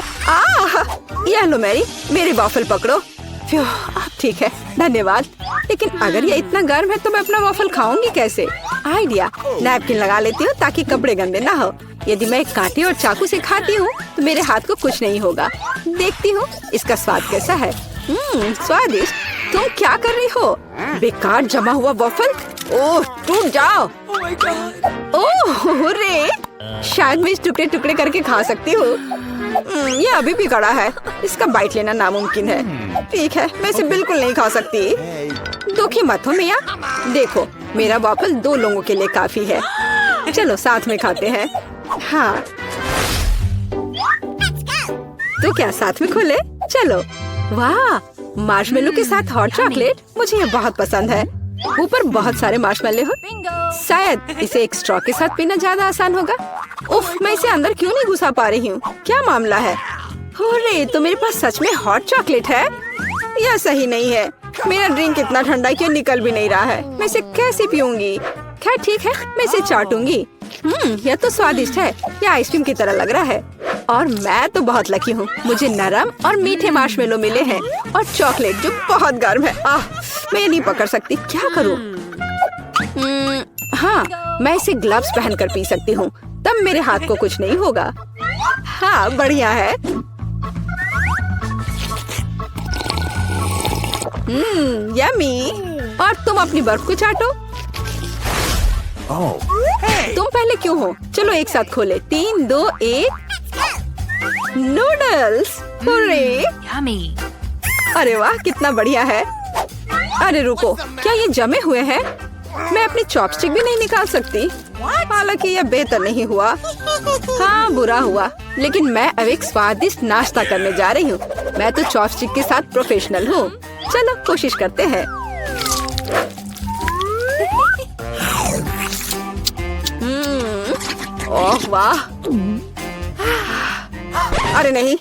ये लो मैरी, मेरे वॉफल पकड़ो। ठीक है, धन्यवाद। लेकिन अगर ये इतना गर्म है तो मैं अपना वॉफल खाऊंगी कैसे? आइडिया, नैपकिन लगा लेती हूँ ताकि कपड़े गंदे ना हो। यदि मैं एक कांटे और चाकू से खाती हूँ तो मेरे हाथ को कुछ नहीं होगा। देखती हूँ इसका स्वाद कैसा है। स्वादिष्ट। तुम क्या कर रही हो? बेकार जमा हुआ वॉफल। ओह, टूट जाओ। ओह रे, शायद मैं इस टुकड़े टुकड़े करके खा सकती हूँ। ये अभी भी कड़ा है। इसका बाइट लेना नामुमकिन है। ठीक है, मैं इसे बिल्कुल नहीं खा सकती। दुखी मत हो मिया। देखो, मेरा वॉफल 2 लोगों के लिए काफी है। चलो साथ में खाते हैं। हाँ, तो क्या साथ में खोले? चलो। वाह, मार्शमेलो के साथ हॉट चॉकलेट। मुझे ये बहुत पसंद है। ऊपर बहुत सारे मार्शमेलो हो। शायद इसे एक स्ट्रॉ के साथ पीना ज्यादा आसान होगा। उफ, मैं इसे अंदर क्यों नहीं घुसा पा रही हूँ? क्या मामला है? अरे, तो मेरे पास सच में हॉट चॉकलेट है? यह सही नहीं है। मेरा ड्रिंक इतना ठंडा क्यों निकल भी नहीं रहा है? मैं इसे कैसे पीऊंगी? खैर ठीक है, मैं इसे चाटूंगी। यह तो स्वादिष्ट है। यह आइसक्रीम की तरह लग रहा है। और मैं तो बहुत लकी हूँ। मुझे नरम और मीठे मार्शमेलो मिले हैं और चॉकलेट जो बहुत गर्म है। मैं नहीं पकड़ सकती। क्या करूँ? हाँ, मैं इसे ग्लव्स पहनकर पी सकती हूँ। तब मेरे हाथ को कुछ नहीं होगा। हाँ, बढ़िया है। यम्मी। और तुम अपनी बर्फ को चाटो। तुम पहले क्यों हो? चलो एक साथ खोले। 3, 2, 1। नूडल्स। अरे वाह, कितना बढ़िया है। अरे रुको, क्या ये जमे हुए हैं? मैं अपनी चॉपस्टिक भी नहीं निकाल सकती। हालांकि यह बेहतर नहीं हुआ। हाँ, बुरा हुआ। लेकिन मैं अब एक स्वादिष्ट नाश्ता करने जा रही हूँ। मैं तो चॉपस्टिक के साथ प्रोफेशनल हूँ। चलो कोशिश करते हैं। ओह वाह। अरे नहीं।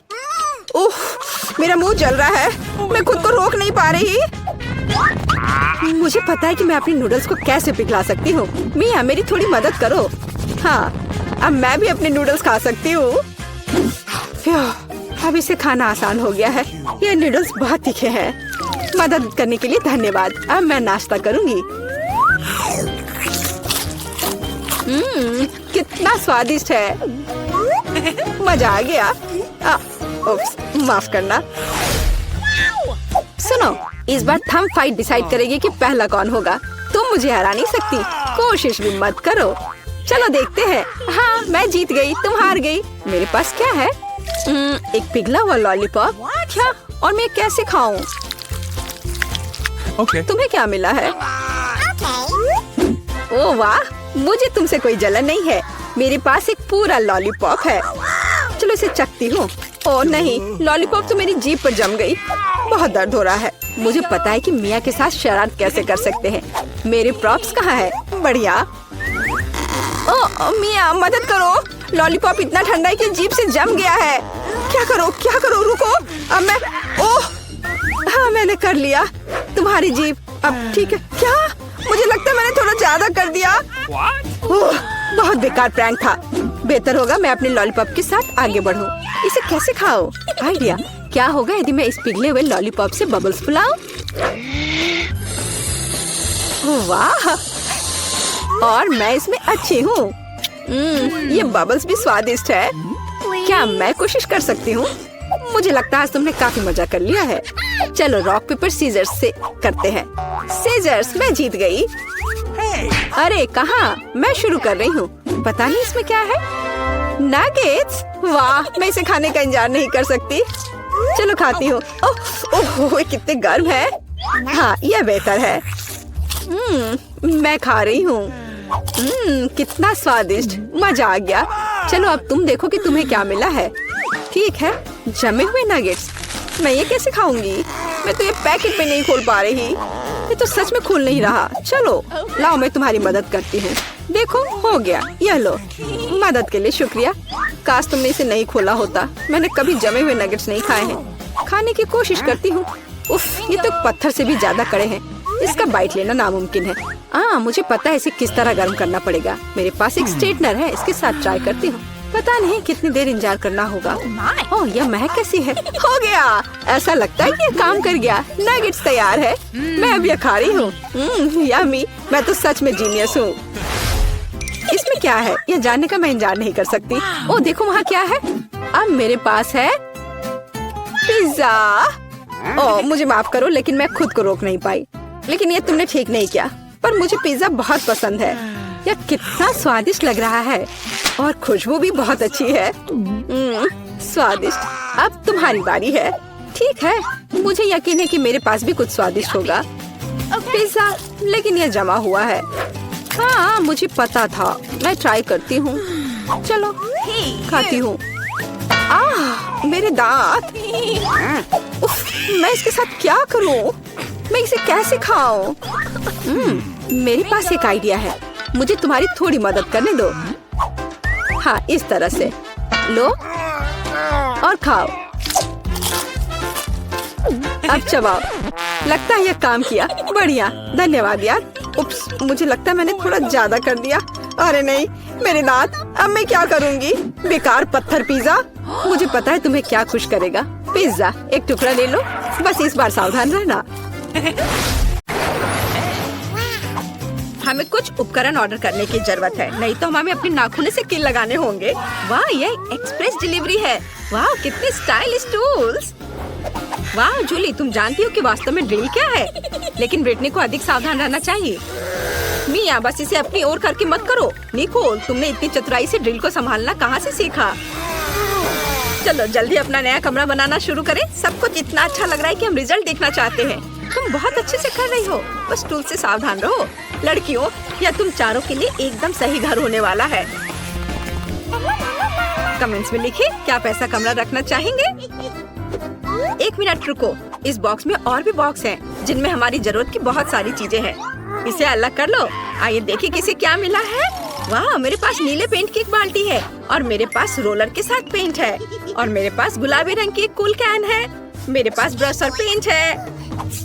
उफ, मेरा मुंह जल रहा है। मैं खुद को रोक नहीं पा रही। मुझे पता है कि मैं अपनी नूडल्स को कैसे पिघला सकती हूँ। मिया, मेरी थोड़ी मदद करो। हाँ, अब मैं भी अपने नूडल्स खा सकती हूँ। अब इसे खाना आसान हो गया है। ये नूडल्स बहुत तीखे हैं। मदद करने के लिए धन्यवाद। अब मैं नाश्ता करूँगी। कितना स्वादिष्ट है। मजा आ गया। माफ करना। सुनो, इस बार थंब फाइट डिसाइड करेगी कि पहला कौन होगा। तुम मुझे हरा नहीं सकती। कोशिश भी मत करो। चलो देखते हैं। हाँ, मैं जीत गई, तुम हार गई। मेरे पास क्या है? एक पिघला हुआ लॉलीपॉप। क्या? और मैं कैसे खाऊं? तुम्हें क्या मिला है? ओह वाह, मुझे तुमसे कोई जलन नहीं है। मेरे पास एक पूरा लॉलीपॉप है। चलो इसे चखती हूँ। ओह नहीं, लॉलीपॉप तो मेरी जीभ पर जम गई। बहुत दर्द हो रहा है। मुझे पता है कि मिया के साथ शरारत कैसे कर सकते हैं। मेरे प्रॉप्स कहाँ है? बढ़िया। ओह मिया, मदद करो। लॉलीपॉप इतना ठंडा है कि जीभ से जम गया है। क्या करो, क्या करो? रुको, अब मैं। ओह हाँ, मैंने कर लिया। तुम्हारी जीभ अब ठीक है। क्या? मुझे लगता है मैंने थोड़ा ज्यादा कर दिया। ओह, बहुत बेकार प्रैंक था। बेहतर होगा मैं अपने लॉलीपॉप के साथ आगे बढ़ूं। इसे कैसे खाओ? आइडिया, क्या होगा यदि मैं इस पिघले हुए लॉलीपॉप से बबल्स फुलाऊं? वाह, और मैं इसमें अच्छी हूँ। ये बबल्स भी स्वादिष्ट है। क्या मैं कोशिश कर सकती हूँ? मुझे लगता है आज तुमने काफी मजा कर लिया है। चलो रॉक पेपर सीजर्स से करते हैं। सीजर्स, मैं जीत गई। अरे कहाँ? मैं शुरू कर रही हूँ। पता नहीं इसमें क्या है। नगेट्स, वाह, मैं इसे खाने का इंतजार नहीं कर सकती। चलो खाती हूँ। ओह, कितने गर्म है। हाँ, यह बेहतर है। मैं खा रही हूँ। कितना स्वादिष्ट, मजा आ गया। चलो अब तुम देखो कि तुम्हें क्या मिला है। ठीक है, जमे हुए नगेट्स। मैं ये कैसे खाऊंगी? मैं तो ये पैकेट पे नहीं खोल पा रही। ये तो सच में खुल नहीं रहा। चलो लाओ, मैं तुम्हारी मदद करती हूँ। देखो, हो गया। यह लो। मदद के लिए शुक्रिया। काश तुमने इसे नहीं खोला होता। मैंने कभी जमे हुए नगेट्स नहीं खाए हैं। खाने की कोशिश करती हूँ। उफ, ये तो पत्थर से भी ज्यादा कड़े हैं। इसका बाइट लेना नामुमकिन है। मुझे पता है इसे किस तरह गर्म करना पड़ेगा। मेरे पास एक स्ट्रेटनर है, इसके साथ ट्राई करती हूँ। पता नहीं कितनी देर इंतजार करना होगा। ओह, यह महक कैसी है। हो गया, ऐसा लगता है कि यह काम कर गया। नगेट्स तैयार है। मैं अब यह खा रही हूँ। यम्मी, मैं तो सच में जीनियस हूँ। इसमें क्या है, यह जानने का मैं इंतजार नहीं कर सकती। ओह देखो, वहाँ क्या है। अब मेरे पास है पिज्जा। ओह, मुझे माफ करो, लेकिन मैं खुद को रोक नहीं पाई। लेकिन ये तुमने ठीक नहीं किया। पर मुझे पिज्जा बहुत पसंद है। यह कितना स्वादिष्ट लग रहा है और खुशबू भी बहुत अच्छी है। स्वादिष्ट। अब तुम्हारी बारी है। ठीक है, मुझे यकीन है कि मेरे पास भी कुछ स्वादिष्ट होगा। पिज्जा, लेकिन यह जमा हुआ है। हाँ, मुझे पता था। मैं ट्राई करती हूँ। चलो खाती हूँ। मेरे दांत। उफ, मैं इसके साथ क्या करूँ? मैं इसे कैसे खाऊं? मेरे पास एक आइडिया है। मुझे तुम्हारी थोड़ी मदद करने दो। हाँ, इस तरह से लो और खाओ। अब चबाओ। लगता है यह काम किया। बढ़िया, धन्यवाद यार। उप्स, मुझे लगता है मैंने थोड़ा ज्यादा कर दिया। अरे नहीं, मेरे दांत। अब मैं क्या करूंगी? बेकार पत्थर पिज्जा। मुझे पता है तुम्हें क्या खुश करेगा। पिज्जा, एक टुकड़ा ले लो। बस इस बार सावधान रहना। हमें कुछ उपकरण ऑर्डर करने की जरूरत है, नहीं तो हमें अपने नाखूनों से कील लगाने होंगे। वाह, ये एक्सप्रेस डिलीवरी है। वाह, कितने स्टाइलिश टूल्स। वाह जूली, तुम जानती हो कि वास्तव में ड्रिल क्या है? लेकिन ब्रिटनी को अधिक सावधान रहना चाहिए। मिया, बस इसे अपनी ओर करके मत करो। निकोल, तुमने इतनी चतुराई से ड्रिल को संभालना कहाँ से सीखा? चलो जल्दी अपना नया कमरा बनाना शुरू करें। सब कुछ इतना अच्छा लग रहा है कि हम रिजल्ट देखना चाहते हैं। तुम बहुत अच्छे से कर रही हो। बस टूल से सावधान रहो। लड़कियों, या तुम चारों के लिए एकदम सही घर होने वाला है। कमेंट्स में लिखिए क्या आप ऐसा कमरा रखना चाहेंगे। 1 मिनट रुको, इस बॉक्स में और भी बॉक्स हैं, जिनमें हमारी जरूरत की बहुत सारी चीजें हैं। इसे अलग कर लो। आइए देखिए किसे क्या मिला है। वाह, मेरे पास नीले पेंट की एक बाल्टी है और मेरे पास रोलर के साथ पेंट है और मेरे पास गुलाबी रंग की एक कूल कैन है। मेरे पास ब्रश और पेंट है।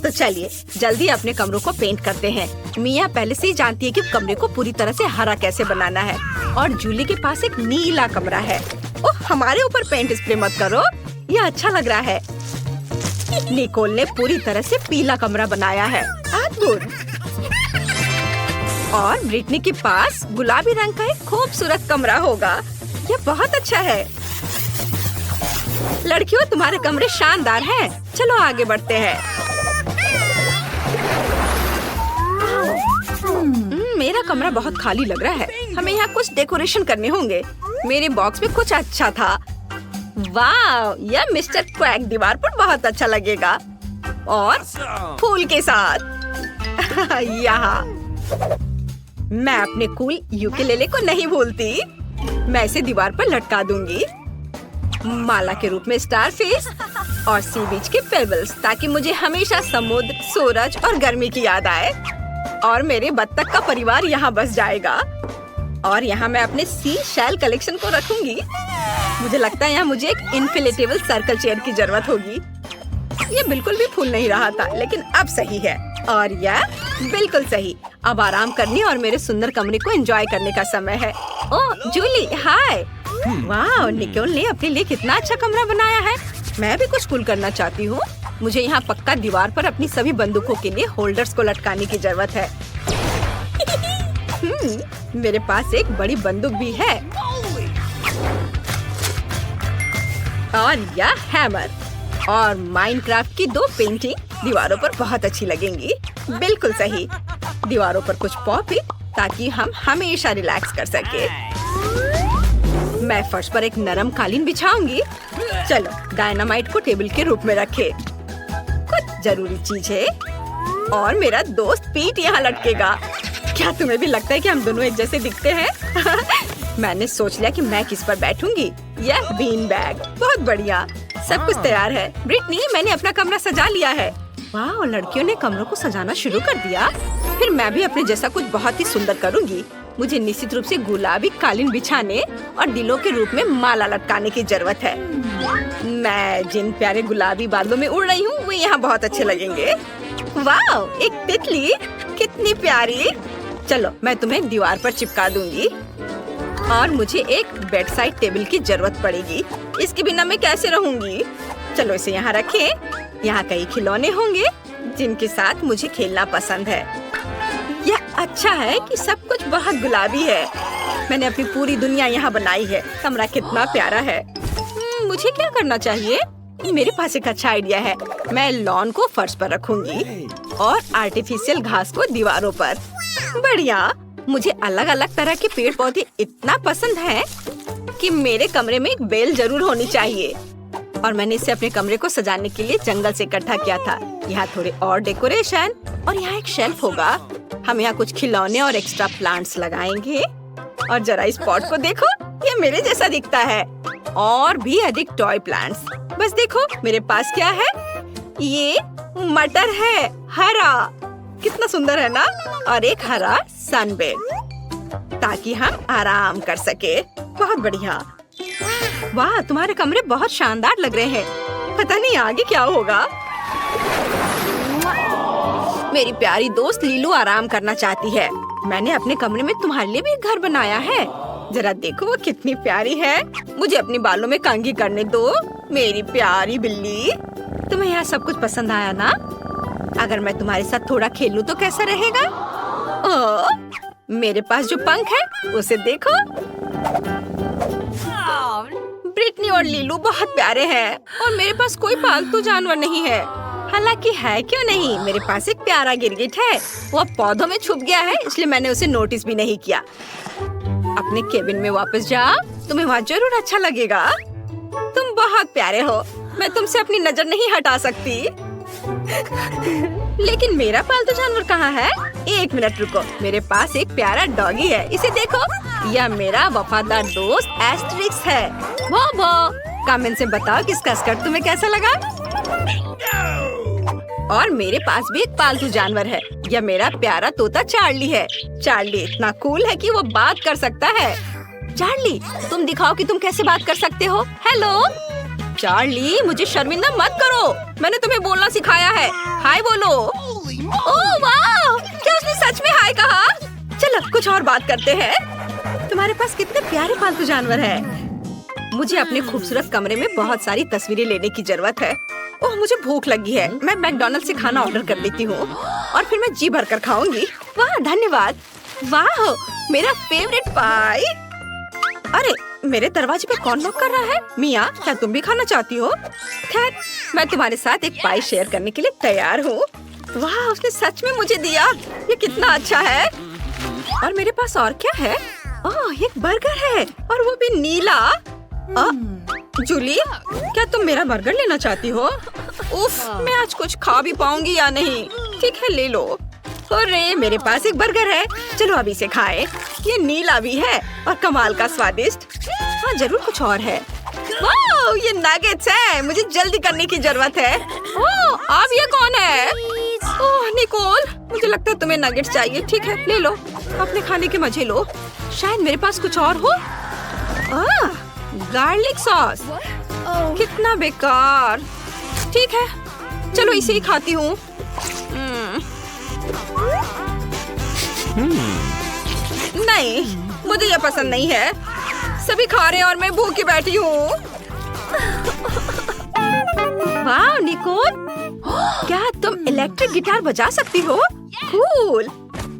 तो चलिए जल्दी अपने कमरों को पेंट करते हैं। मिया पहले से ही जानती है कि कमरे को पूरी तरह से हरा कैसे बनाना है और जूली के पास एक नीला कमरा है। ओह, हमारे ऊपर पेंट स्प्रे मत करो, यह अच्छा लग रहा है। निकोल ने पूरी तरह से पीला कमरा बनाया है। अद्भुत। और ब्रिटनी के पास गुलाबी रंग का एक खूबसूरत कमरा होगा। यह बहुत अच्छा है। लड़कियों, तुम्हारे कमरे शानदार हैं। चलो आगे बढ़ते हैं। मेरा कमरा बहुत खाली लग रहा है। हमें यहाँ कुछ डेकोरेशन करने होंगे। मेरे बॉक्स में कुछ अच्छा था। वाह, यह मिस्टर क्वैक दीवार पर बहुत अच्छा लगेगा और फूल के साथ। यहाँ मैं अपने कूल यूकेलेले को नहीं भूलती। मैं इसे दीवार पर लटका दूंगी। माला के रूप में स्टारफिश और सी बीच के पेबल्स, ताकि मुझे हमेशा समुद्र, सूरज और गर्मी की याद आए। और मेरे बत्तख का परिवार यहाँ बस जाएगा। और यहाँ मैं अपने सी शेल कलेक्शन को रखूंगी। मुझे लगता है यहाँ मुझे एक इन्फ्लेटेबल सर्कल चेयर की जरूरत होगी। ये बिल्कुल भी फूल नहीं रहा था, लेकिन अब सही है। और यह बिल्कुल सही। अब आराम करने और मेरे सुंदर कमरे को एंजॉय करने का समय है। ओह जूली, हाय। वाह, निकोल ने अपने लिए कितना अच्छा कमरा बनाया है। मैं भी कुछ कूल करना चाहती हूँ। मुझे यहाँ पक्का दीवार पर अपनी सभी बंदूकों के लिए होल्डर्स को लटकाने की जरूरत है। मेरे पास एक बड़ी बंदूक भी है और यह हैमर। और माइनक्राफ्ट की 2 पेंटिंग दीवारों पर बहुत अच्छी लगेंगी। बिल्कुल सही। दीवारों पर कुछ पॉप ताकि हम हमेशा रिलैक्स कर सके। मैं फर्श पर एक नरम कालीन बिछाऊंगी। चलो डायनामाइट को टेबल के रूप में रखे। कुछ जरूरी चीज है और मेरा दोस्त पीट यहाँ लटकेगा। क्या तुम्हें भी लगता है कि हम दोनों एक जैसे दिखते हैं? मैंने सोच लिया कि मैं किस पर बैठूंगी। यह बीन बैग। बहुत बढ़िया, सब कुछ तैयार है। ब्रिटनी, मैंने अपना कमरा सजा लिया है। वाह, लड़कियों ने कमरों को सजाना शुरू कर दिया। फिर मैं भी अपने जैसा कुछ बहुत ही सुंदर करूंगी। मुझे निश्चित रूप से गुलाबी कालीन बिछाने और दिलों के रूप में माला लटकाने की जरूरत है। मैं जिन प्यारे गुलाबी बादलों में उड़ रही हूँ वो यहाँ बहुत अच्छे लगेंगे। वाह, एक तितली, कितनी प्यारी। चलो मैं तुम्हें दीवार पर चिपका दूंगी। और मुझे एक बेड साइड टेबल की जरूरत पड़ेगी। इसके बिना मैं कैसे रहूंगी? चलो इसे यहाँ रखें। यहाँ कई खिलौने होंगे जिनके साथ मुझे खेलना पसंद है। यह अच्छा है कि सब कुछ बहुत गुलाबी है। मैंने अपनी पूरी दुनिया यहाँ बनाई है। कमरा कितना प्यारा है। मुझे क्या करना चाहिए? मेरे पास एक अच्छा आइडिया है। मैं लॉन को फर्श पर रखूंगी और आर्टिफिशियल घास को दीवारों पर। बढ़िया, मुझे अलग अलग तरह के पेड़ पौधे इतना पसंद है कि मेरे कमरे में एक बेल जरूर होनी चाहिए। और मैंने इसे अपने कमरे को सजाने के लिए जंगल से इकट्ठा किया था। यहाँ थोड़े और डेकोरेशन और यहाँ एक शेल्फ होगा। हम यहाँ कुछ खिलौने और एक्स्ट्रा प्लांट्स लगाएंगे। और जरा इस पॉट को देखो, ये मेरे जैसा दिखता है। और भी अधिक टॉय प्लांट्स। बस देखो मेरे पास क्या है। ये मटर है, हरा। कितना सुंदर है ना। और एक हरा सनबेड ताकि हम आराम कर सके। बहुत बढ़िया। वाह, तुम्हारे कमरे बहुत शानदार लग रहे हैं। पता नहीं आगे क्या होगा। मेरी प्यारी दोस्त लीलू आराम करना चाहती है। मैंने अपने कमरे में तुम्हारे लिए भी एक घर बनाया है। जरा देखो वो कितनी प्यारी है। मुझे अपने बालों में कंघी करने दो, मेरी प्यारी बिल्ली। तुम्हें यहाँ सब कुछ पसंद आया ना? अगर मैं तुम्हारे साथ थोड़ा खेलूं तो कैसा रहेगा? ओह, मेरे पास जो पंख है उसे देखो। ब्रिटनी और लीलू बहुत प्यारे हैं और मेरे पास कोई पालतू जानवर नहीं है। हालांकि है क्यों नहीं, मेरे पास एक प्यारा गिरगिट है। वो अब पौधों में छुप गया है, इसलिए मैंने उसे नोटिस भी नहीं किया। अपने केबिन में वापस जाओ, तुम्हें वहाँ जरूर अच्छा लगेगा। तुम बहुत प्यारे हो, मैं तुमसे अपनी नजर नहीं हटा सकती। लेकिन मेरा पालतू जानवर कहाँ है? एक मिनट रुको, मेरे पास एक प्यारा डॉगी है। इसे देखो, यह मेरा वफादार दोस्त एस्ट्रिक्स है। वो कमेंट से बताओ कि इसका स्कर्ट तुम्हें कैसा लगा। और मेरे पास भी एक पालतू जानवर है। यह मेरा प्यारा तोता चार्ली है। चार्ली इतना कूल है कि वो बात कर सकता है। चार्ली, तुम दिखाओ कि तुम कैसे बात कर सकते हो। हेलो चार्ली, मुझे शर्मिंदा मत करो। मैंने तुम्हें बोलना सिखाया है। हाय बोलो। ओह वाह, क्या उसने सच में हाय कहा? चलो कुछ और बात करते हैं। तुम्हारे पास कितने प्यारे पालतू जानवर हैं। मुझे अपने खूबसूरत कमरे में बहुत सारी तस्वीरें लेने की जरूरत है। ओह, मुझे भूख लगी है। मैं मैकडॉनल्ड से खाना ऑर्डर कर लेती हूँ और फिर मैं जी भर कर खाऊंगी। वाह धन्यवाद। वाह, मेरा फेवरेट पाई। अरे मेरे दरवाजे पे कौन नॉक कर रहा है? मिया, क्या तुम भी खाना चाहती हो? खैर, मैं तुम्हारे साथ एक पाई शेयर करने के लिए तैयार हूँ। वाह, उसने सच में मुझे दिया। ये कितना अच्छा है। और मेरे पास और क्या है? ओह, एक बर्गर है और वो भी नीला। जूली, क्या तुम मेरा बर्गर लेना चाहती हो? उफ, मैं आज कुछ खा भी पाऊंगी या नहीं? ठीक है, ले लो। अरे मेरे पास एक बर्गर है, चलो अभी इसे खाएं। ये नीला भी है और कमाल का स्वादिष्ट। हाँ, जरूर कुछ और है। वाह, ये नगेट्स है। मुझे जल्दी करने की जरूरत है। ओह, अब ये कौन है? ओह निकोल, मुझे लगता है तुम्हें नगेट्स चाहिए। ठीक है, ले लो, अपने खाने के मजे लो। शायद मेरे पास कुछ और हो। गार्लिक सॉस, कितना बेकार। ठीक है, चलो इसे ही खाती हूँ। नहीं, मुझे यह पसंद नहीं है। सभी खा रहे हैं और मैं भूखी बैठी हूँ। वाह निकोल, क्या तुम इलेक्ट्रिक गिटार बजा सकती हो? कूल।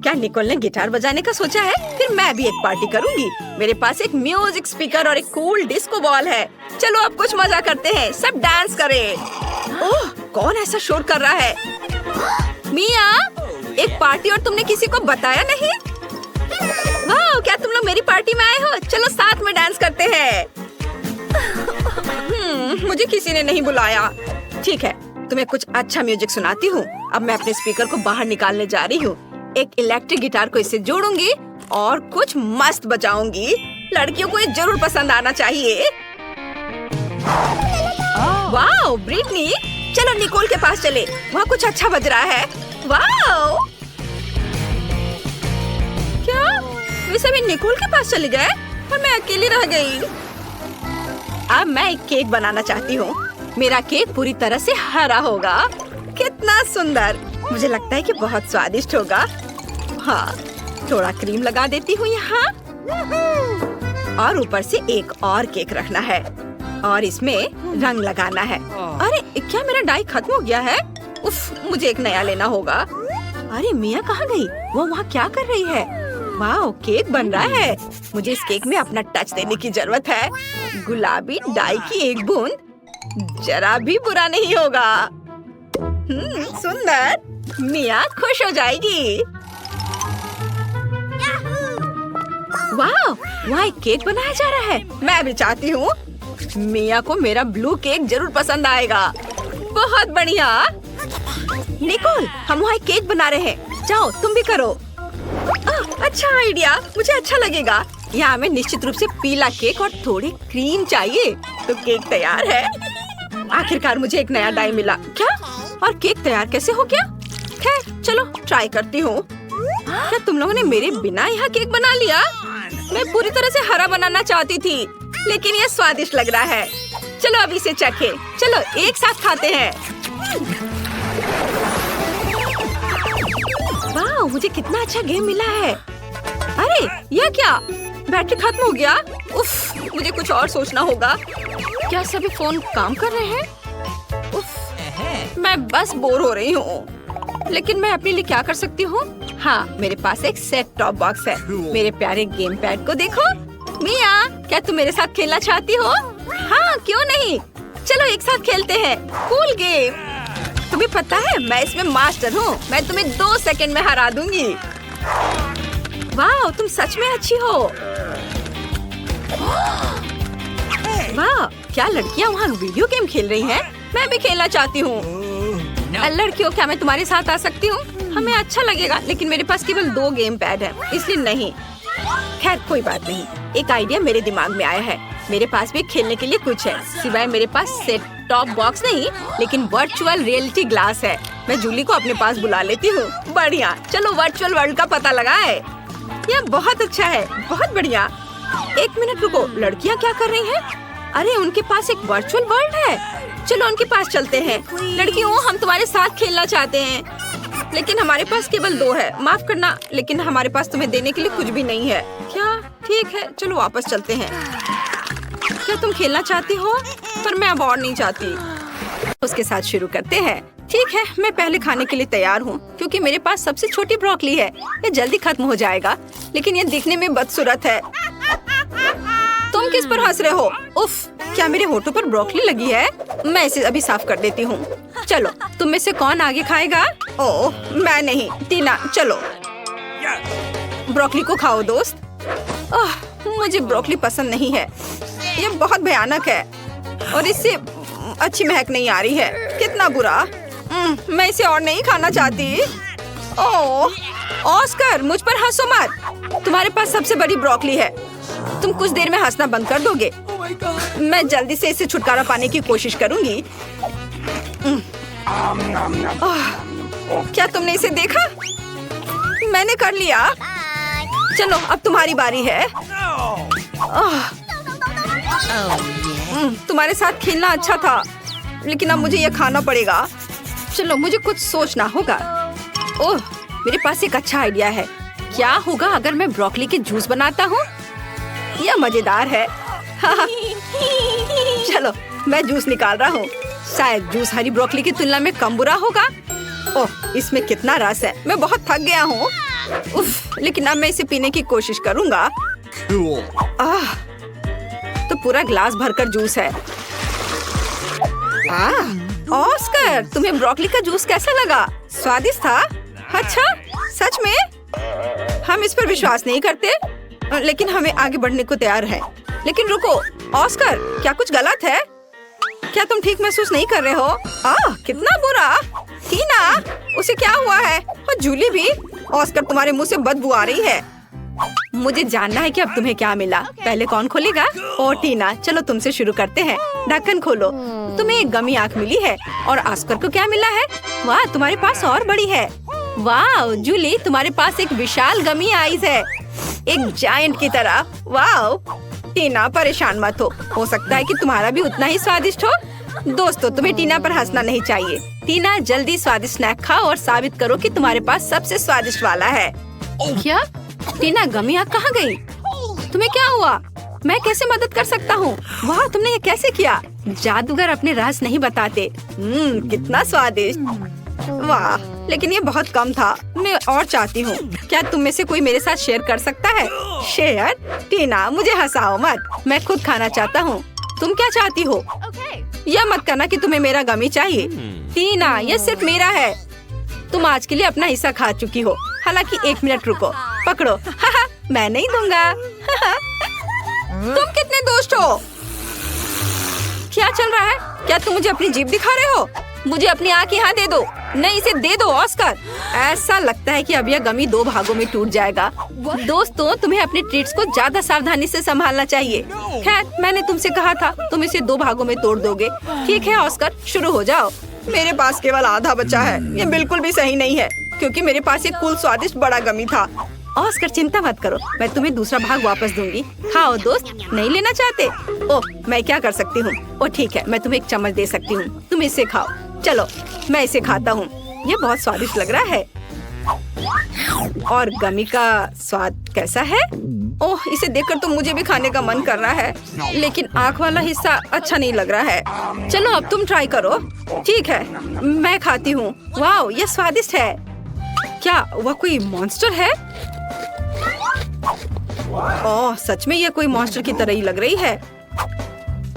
क्या निकोल ने गिटार बजाने का सोचा है? फिर मैं भी एक पार्टी करूंगी। मेरे पास एक म्यूजिक स्पीकर और एक कूल डिस्को बॉल है। चलो अब कुछ मजा करते हैं, सब डांस करें। ओह, कौन ऐसा शोर कर रहा है? मिया, एक पार्टी और तुमने किसी को बताया नहीं? वाह, क्या तुम लोग मेरी पार्टी में आए हो? चलो साथ में डांस करते हैं। मुझे किसी ने नहीं बुलाया। ठीक है, तुम्हें कुछ अच्छा म्यूजिक सुनाती हूँ। अब मैं अपने स्पीकर को बाहर निकालने जा रही हूँ। एक इलेक्ट्रिक गिटार को इससे जोड़ूंगी और कुछ मस्त बजाऊंगी। लड़कियों को ये जरूर पसंद आना चाहिए। वाओ ब्रिटनी, चलो निकोल के पास चले, वहाँ कुछ अच्छा बज रहा है। वाओ, क्या वे सभी निकोल के पास चले गए और मैं अकेली रह गई। अब मैं एक केक बनाना चाहती हूँ। मेरा केक पूरी तरह से हरा होगा। कितना सुंदर, मुझे लगता है कि बहुत स्वादिष्ट होगा। हाँ, थोड़ा क्रीम लगा देती हूँ यहाँ और ऊपर से एक और केक रखना है और इसमें रंग लगाना है। अरे क्या मेरा डाई खत्म हो गया है? उफ, मुझे एक नया लेना होगा। अरे मिया कहाँ गई? वो वहाँ क्या कर रही है? वाह, केक बन रहा है। मुझे इस केक में अपना टच देने की जरूरत है। गुलाबी डाई की एक बूंद जरा भी बुरा नहीं होगा। सुंदर, मिया खुश हो जाएगी। वाह, वहाँ एक केक बनाया जा रहा है। मैं भी चाहती हूँ। मिया को मेरा ब्लू केक जरूर पसंद आएगा। बहुत बढ़िया। निकोल, हम वहाँ एक केक बना रहे हैं। जाओ तुम भी करो। अच्छा आइडिया, मुझे अच्छा लगेगा। यहाँ हमें निश्चित रूप से पीला केक और थोड़ी क्रीम चाहिए। तो केक तैयार है। आखिरकार मुझे एक नया डाई मिला। क्या? और केक तैयार कैसे हो गया? खैर चलो ट्राई करती हूँ। क्या तुम लोगों ने मेरे बिना यहाँ केक बना लिया? मैं पूरी तरह से हरा बनाना चाहती थी, लेकिन ये स्वादिष्ट लग रहा है। चलो अब इसे चखें। चलो एक साथ खाते हैं। वाह, मुझे कितना अच्छा गेम मिला है। अरे यह क्या? बैटरी खत्म हो गया। उफ, मुझे कुछ और सोचना होगा। क्या सभी फोन काम कर रहे हैं? उफ, मैं बस बोर हो रही हूँ। लेकिन मैं अपने लिए क्या कर सकती हूँ? हाँ, मेरे पास एक सेट टॉप बॉक्स है। मेरे प्यारे गेम पैड को देखो। मिया, क्या तुम मेरे साथ खेलना चाहती हो? हाँ, क्यों नहीं। चलो एक साथ खेलते हैं। Cool game. तुम्हें पता है मैं इसमें मास्टर हूँ। मैं तुम्हें 2 सेकंड में हरा दूंगी। वाह, तुम सच में अच्छी हो। वाह, क्या लड़कियाँ वहाँ वीडियो गेम खेल रही हैं? मैं भी खेलना चाहती हूँ। लड़कियों, क्या मैं तुम्हारे साथ आ सकती हूँ? हमें अच्छा लगेगा, लेकिन मेरे पास केवल 2 गेम पैड है, इसलिए नहीं। खैर कोई बात नहीं। एक आइडिया मेरे दिमाग में आया है। मेरे पास भी खेलने के लिए कुछ है, सिवाय मेरे पास सेट टॉप बॉक्स नहीं, लेकिन वर्चुअल रियलिटी ग्लास है। मैं जूली को अपने पास बुला लेती हूँ। बढ़िया, चलो वर्चुअल वर्ल्ड का पता लगाए। यह बहुत अच्छा है, बहुत बढ़िया। 1 मिनट रुको, लड़कियाँ क्या कर रही हैं? अरे उनके पास एक वर्चुअल वर्ल्ड है। चलो उनके पास चलते हैं। लड़कियों, हम तुम्हारे साथ खेलना चाहते हैं, लेकिन हमारे पास केवल 2 है। माफ करना, लेकिन हमारे पास तुम्हें देने के लिए कुछ भी नहीं है। क्या? ठीक है, चलो वापस चलते हैं। क्या तुम खेलना चाहती हो? पर मैं अब और नहीं चाहती। उसके साथ शुरू करते हैं। ठीक है, मैं पहले खाने के लिए तैयार हूँ, क्योंकि मेरे पास सबसे छोटी ब्रोकली है। ये जल्दी खत्म हो जाएगा, लेकिन ये दिखने में बदसूरत है। तुम किस पर हंस रहे हो? उफ, क्या मेरे होठों पर ब्रोकली लगी है? मैं इसे अभी साफ कर देती हूँ। चलो, तुम में से कौन आगे खाएगा? ओह, मैं नहीं। टीना, चलो ब्रोकली को खाओ दोस्त। मुझे ब्रोकली पसंद नहीं है। ये बहुत भयानक है और इससे अच्छी महक नहीं आ रही है। कितना बुरा। मैं इसे और नहीं खाना चाहती। ओह, ऑस्कर, मुझ पर हंसो मत। तुम्हारे पास सबसे बड़ी ब्रोकली है। तुम कुछ देर में हंसना बंद कर दोगे? मैं जल्दी से इसे छुटकारा पाने की कोशिश करूंगी। क्या तुमने इसे देखा? मैंने कर लिया। चलो अब तुम्हारी बारी है। तुम्हारे साथ खेलना अच्छा था, लेकिन अब मुझे यह खाना पड़ेगा। चलो मुझे कुछ सोचना होगा। ओह, मेरे पास एक अच्छा आइडिया है। क्या होगा अगर मैं ब्रोकली के जूस बनाता हूँ? यह मजेदार है। चलो मैं जूस निकाल रहा हूँ। शायद जूस हरी ब्रोकली की तुलना में कम बुरा होगा। ओह, इसमें कितना रस है। मैं बहुत थक गया हूँ। उफ, लेकिन अब मैं इसे पीने की कोशिश करूँगा। तो पूरा ग्लास भरकर जूस है। ऑस्कर, तुम्हें ब्रोकली का जूस कैसा लगा? स्वादिष्ट था? अच्छा, सच में? हम इस पर विश्वास नहीं करते। लेकिन हमें आगे बढ़ने को तैयार है। लेकिन रुको, ऑस्कर, क्या कुछ गलत है? क्या तुम ठीक महसूस नहीं कर रहे हो? कितना बुरा। टीना, उसे क्या हुआ है? और जूली भी। ऑस्कर, तुम्हारे मुंह से बदबू आ रही है। मुझे जानना है कि अब तुम्हें क्या मिला। पहले कौन खोलेगा? ओ टीना, चलो तुमसे शुरू करते हैं। ढक्कन खोलो। तुम्हें एक गमी आंख मिली है। और ऑस्कर को क्या मिला है? वाह, तुम्हारे पास और बड़ी है। वाह जूली, तुम्हारे पास एक विशाल गमी आईज है, एक जायंट की तरह। वाह टीना, परेशान मत हो सकता है कि तुम्हारा भी उतना ही स्वादिष्ट हो। दोस्तों, तुम्हें टीना पर हंसना नहीं चाहिए। टीना, जल्दी स्वादिष्ट स्नैक खाओ और साबित करो कि तुम्हारे पास सबसे स्वादिष्ट वाला है। क्या? टीना, गमी आंख कहाँ गई? तुम्हें क्या हुआ? मैं कैसे मदद कर सकता हूँ? वाह, तुमने ये कैसे किया? जादूगर अपने राज नहीं बताते। कितना स्वादिष्ट। वाह, लेकिन ये बहुत कम था। मैं और चाहती हूँ। क्या तुम में से कोई मेरे साथ शेयर कर सकता है? शेयर? टीना, मुझे हंसाओ मत। मैं खुद खाना चाहता हूँ। तुम क्या चाहती हो? यह मत करना कि तुम्हें मेरा गमी चाहिए। टीना, ये सिर्फ मेरा है। तुम आज के लिए अपना हिस्सा खा चुकी हो। हालांकि 1 मिनट रुको, पकड़ो। मैं नहीं दूंगा। तुम कितने दोस्त हो? क्या चल रहा है? क्या तुम मुझे अपनी जीभ दिखा रहे हो? मुझे अपनी आँख यहाँ दे दो। नहीं, इसे दे दो ऑस्कर। ऐसा लगता है कि अब यह गमी 2 भागों में टूट जाएगा। दोस्तों, तुम्हें अपने ट्रीट्स को ज्यादा सावधानी से संभालना चाहिए। खैर, मैंने तुमसे कहा था, तुम इसे 2 भागों में तोड़ दोगे। ठीक है ऑस्कर, शुरू हो जाओ। मेरे पास केवल आधा बचा है। ये बिल्कुल भी सही नहीं है, क्योंकि मेरे पास एक कुल स्वादिष्ट बड़ा गमी था। ऑस्कर, चिंता मत करो, मैं तुम्हें दूसरा भाग वापस दूंगी। खाओ दोस्त। नहीं लेना चाहते? ओह, मैं क्या कर सकती हूँ? ओह ठीक है, मैं तुम्हें एक चम्मच दे सकती हूँ। तुम इसे खाओ। चलो, मैं इसे खाता हूँ। ये बहुत स्वादिष्ट लग रहा है। और गमी का स्वाद कैसा है? ओह, इसे देखकर तो मुझे भी खाने का मन कर रहा है, लेकिन आँख वाला हिस्सा अच्छा नहीं लग रहा है। चलो, अब तुम ट्राई करो। ठीक है, मैं खाती हूँ। वाह, ये स्वादिष्ट है। क्या वह कोई मॉन्स्टर है? ओह, सच में यह कोई मॉन्स्टर की तरह ही लग रही है।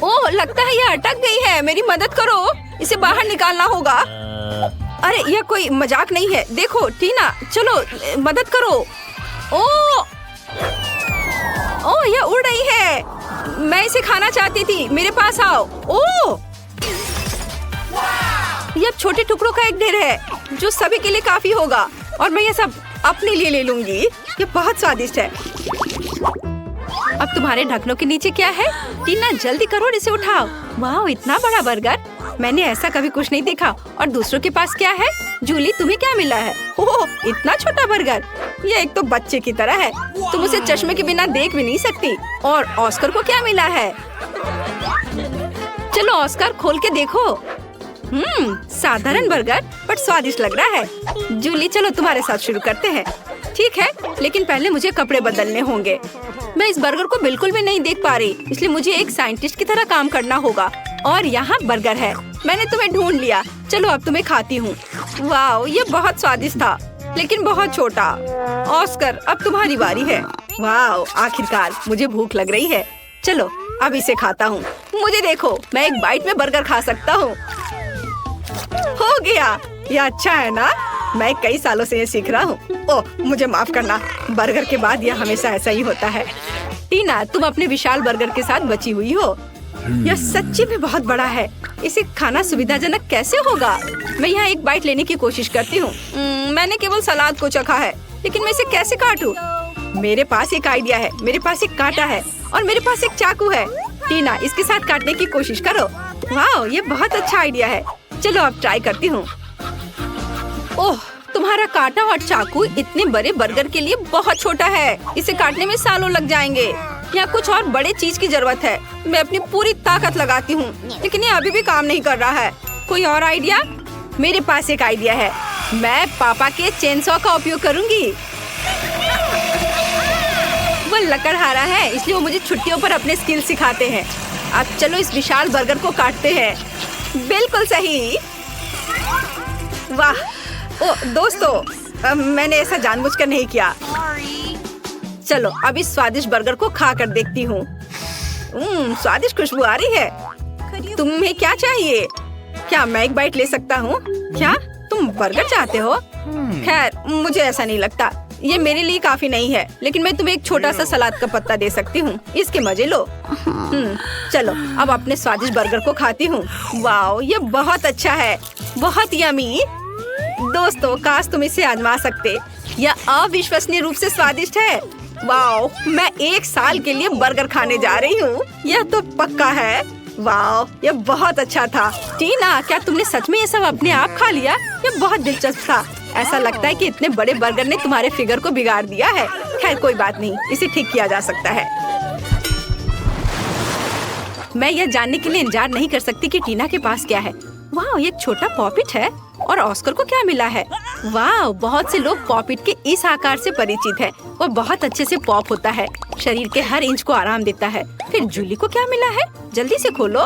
ओह, लगता है यह अटक गई है। मेरी मदद करो, इसे बाहर निकालना होगा। अरे, यह कोई मजाक नहीं है। देखो टीना, चलो मदद करो। ओह, यह उड़ रही है। मैं इसे खाना चाहती थी। मेरे पास आओ। ओह, यह छोटे टुकड़ों का एक ढेर है, जो सभी के लिए काफी होगा। और मैं यह सब अपने लिए ले लूंगी। ये बहुत स्वादिष्ट है। अब तुम्हारे ढक्कनों के नीचे क्या है? टीना, जल्दी करो और इसे उठाओ। वाह, इतना बड़ा बर्गर, मैंने ऐसा कभी कुछ नहीं देखा। और दूसरों के पास क्या है? जूली, तुम्हें क्या मिला है? ओह, इतना छोटा बर्गर। ये एक तो बच्चे की तरह है। तुम उसे चश्मे के बिना देख भी नहीं सकती। और ऑस्कर को क्या मिला है? चलो ऑस्कर, खोल के देखो। साधारण बर्गर, पर स्वादिष्ट लग रहा है। जूली, चलो तुम्हारे साथ शुरू करते हैं। ठीक है, लेकिन पहले मुझे कपड़े बदलने होंगे। मैं इस बर्गर को बिल्कुल भी नहीं देख पा रही, इसलिए मुझे एक साइंटिस्ट की तरह काम करना होगा। और यहाँ बर्गर है। मैंने तुम्हें ढूंढ लिया। चलो, अब तुम्हें खाती हूँ। वाह, ये बहुत स्वादिष्ट था, लेकिन बहुत छोटा। ऑस्कर, अब तुम्हारी बारी है। वाह, आखिरकार मुझे भूख लग रही है। चलो, अब इसे खाता हूँ। मुझे देखो, मैं एक बाइट में बर्गर खा सकता हूँ। हो गया। ये अच्छा है ना? मैं कई सालों से ये सीख रहा हूँ। ओह, मुझे माफ करना। बर्गर के बाद यह हमेशा ऐसा ही होता है। टीना, तुम अपने विशाल बर्गर के साथ बची हुई हो। यह सच्ची में बहुत बड़ा है। इसे खाना सुविधाजनक कैसे होगा? मैं यहाँ एक बाइट लेने की कोशिश करती हूँ। मैंने केवल सलाद को चखा है, लेकिन मैं इसे कैसे काटूं? मेरे पास एक आइडिया है। मेरे पास एक कांटा है और मेरे पास एक चाकू है। टीना, इसके साथ काटने की कोशिश करो। वाह, ये बहुत अच्छा आइडिया है। चलो, अब ट्राई करती हूँ। ओह, तुम्हारा कांटा और चाकू इतने बड़े बर्गर के लिए बहुत छोटा है। इसे काटने में सालों लग जाएंगे। यहाँ कुछ और बड़े चीज की जरूरत है। मैं अपनी पूरी ताकत लगाती हूँ, लेकिन ये अभी भी काम नहीं कर रहा है। कोई और आइडिया? मेरे पास एक आइडिया है। मैं पापा के चेनसॉ का उपयोग करूँगी। वो लकड़हारा है, इसलिए वो मुझे छुट्टियों पर अपने स्किल सिखाते हैं। अब चलो, इस विशाल बर्गर को काटते हैं। बिल्कुल सही। वाह, दोस्तों, मैंने ऐसा जानबूझकर नहीं किया। चलो, अब इस स्वादिष्ट बर्गर को खा कर देखती हूँ। स्वादिष्ट खुशबू आ रही है। तुम्हें क्या चाहिए? क्या मैं एक बाइट ले सकता हूँ? क्या तुम बर्गर चाहते हो? खैर, मुझे ऐसा नहीं लगता। ये मेरे लिए काफी नहीं है, लेकिन मैं तुम्हें एक छोटा सा सलाद का पत्ता दे सकती हूँ। इसके मजे लो। चलो अब अपने स्वादिष्ट बर्गर को खाती हूँ। वाओ, ये बहुत अच्छा है, बहुत यमी। दोस्तों, काश तुम इसे आजमा सकते। यह अविश्वसनीय रूप से स्वादिष्ट है। वाओ, मैं 1 साल के लिए बर्गर खाने जा रही हूँ। यह तो पक्का है। वाओ, यह बहुत अच्छा था। टीना, क्या तुमने सच में ये सब अपने आप खा लिया? यह बहुत दिलचस्प था। ऐसा लगता है कि इतने बड़े बर्गर ने तुम्हारे फिगर को बिगाड़ दिया है। खैर कोई बात नहीं, इसे ठीक किया जा सकता है। मैं यह जानने के लिए इंतजार नहीं कर सकती कि टीना के पास क्या है। वाह, ये एक छोटा पॉपिट है। और ऑस्कर को क्या मिला है? वाह, बहुत से लोग पॉपिट के इस आकार से परिचित हैं। वो बहुत अच्छे से पॉप होता है, शरीर के हर इंच को आराम देता है। फिर जूली को क्या मिला है? जल्दी से खोलो।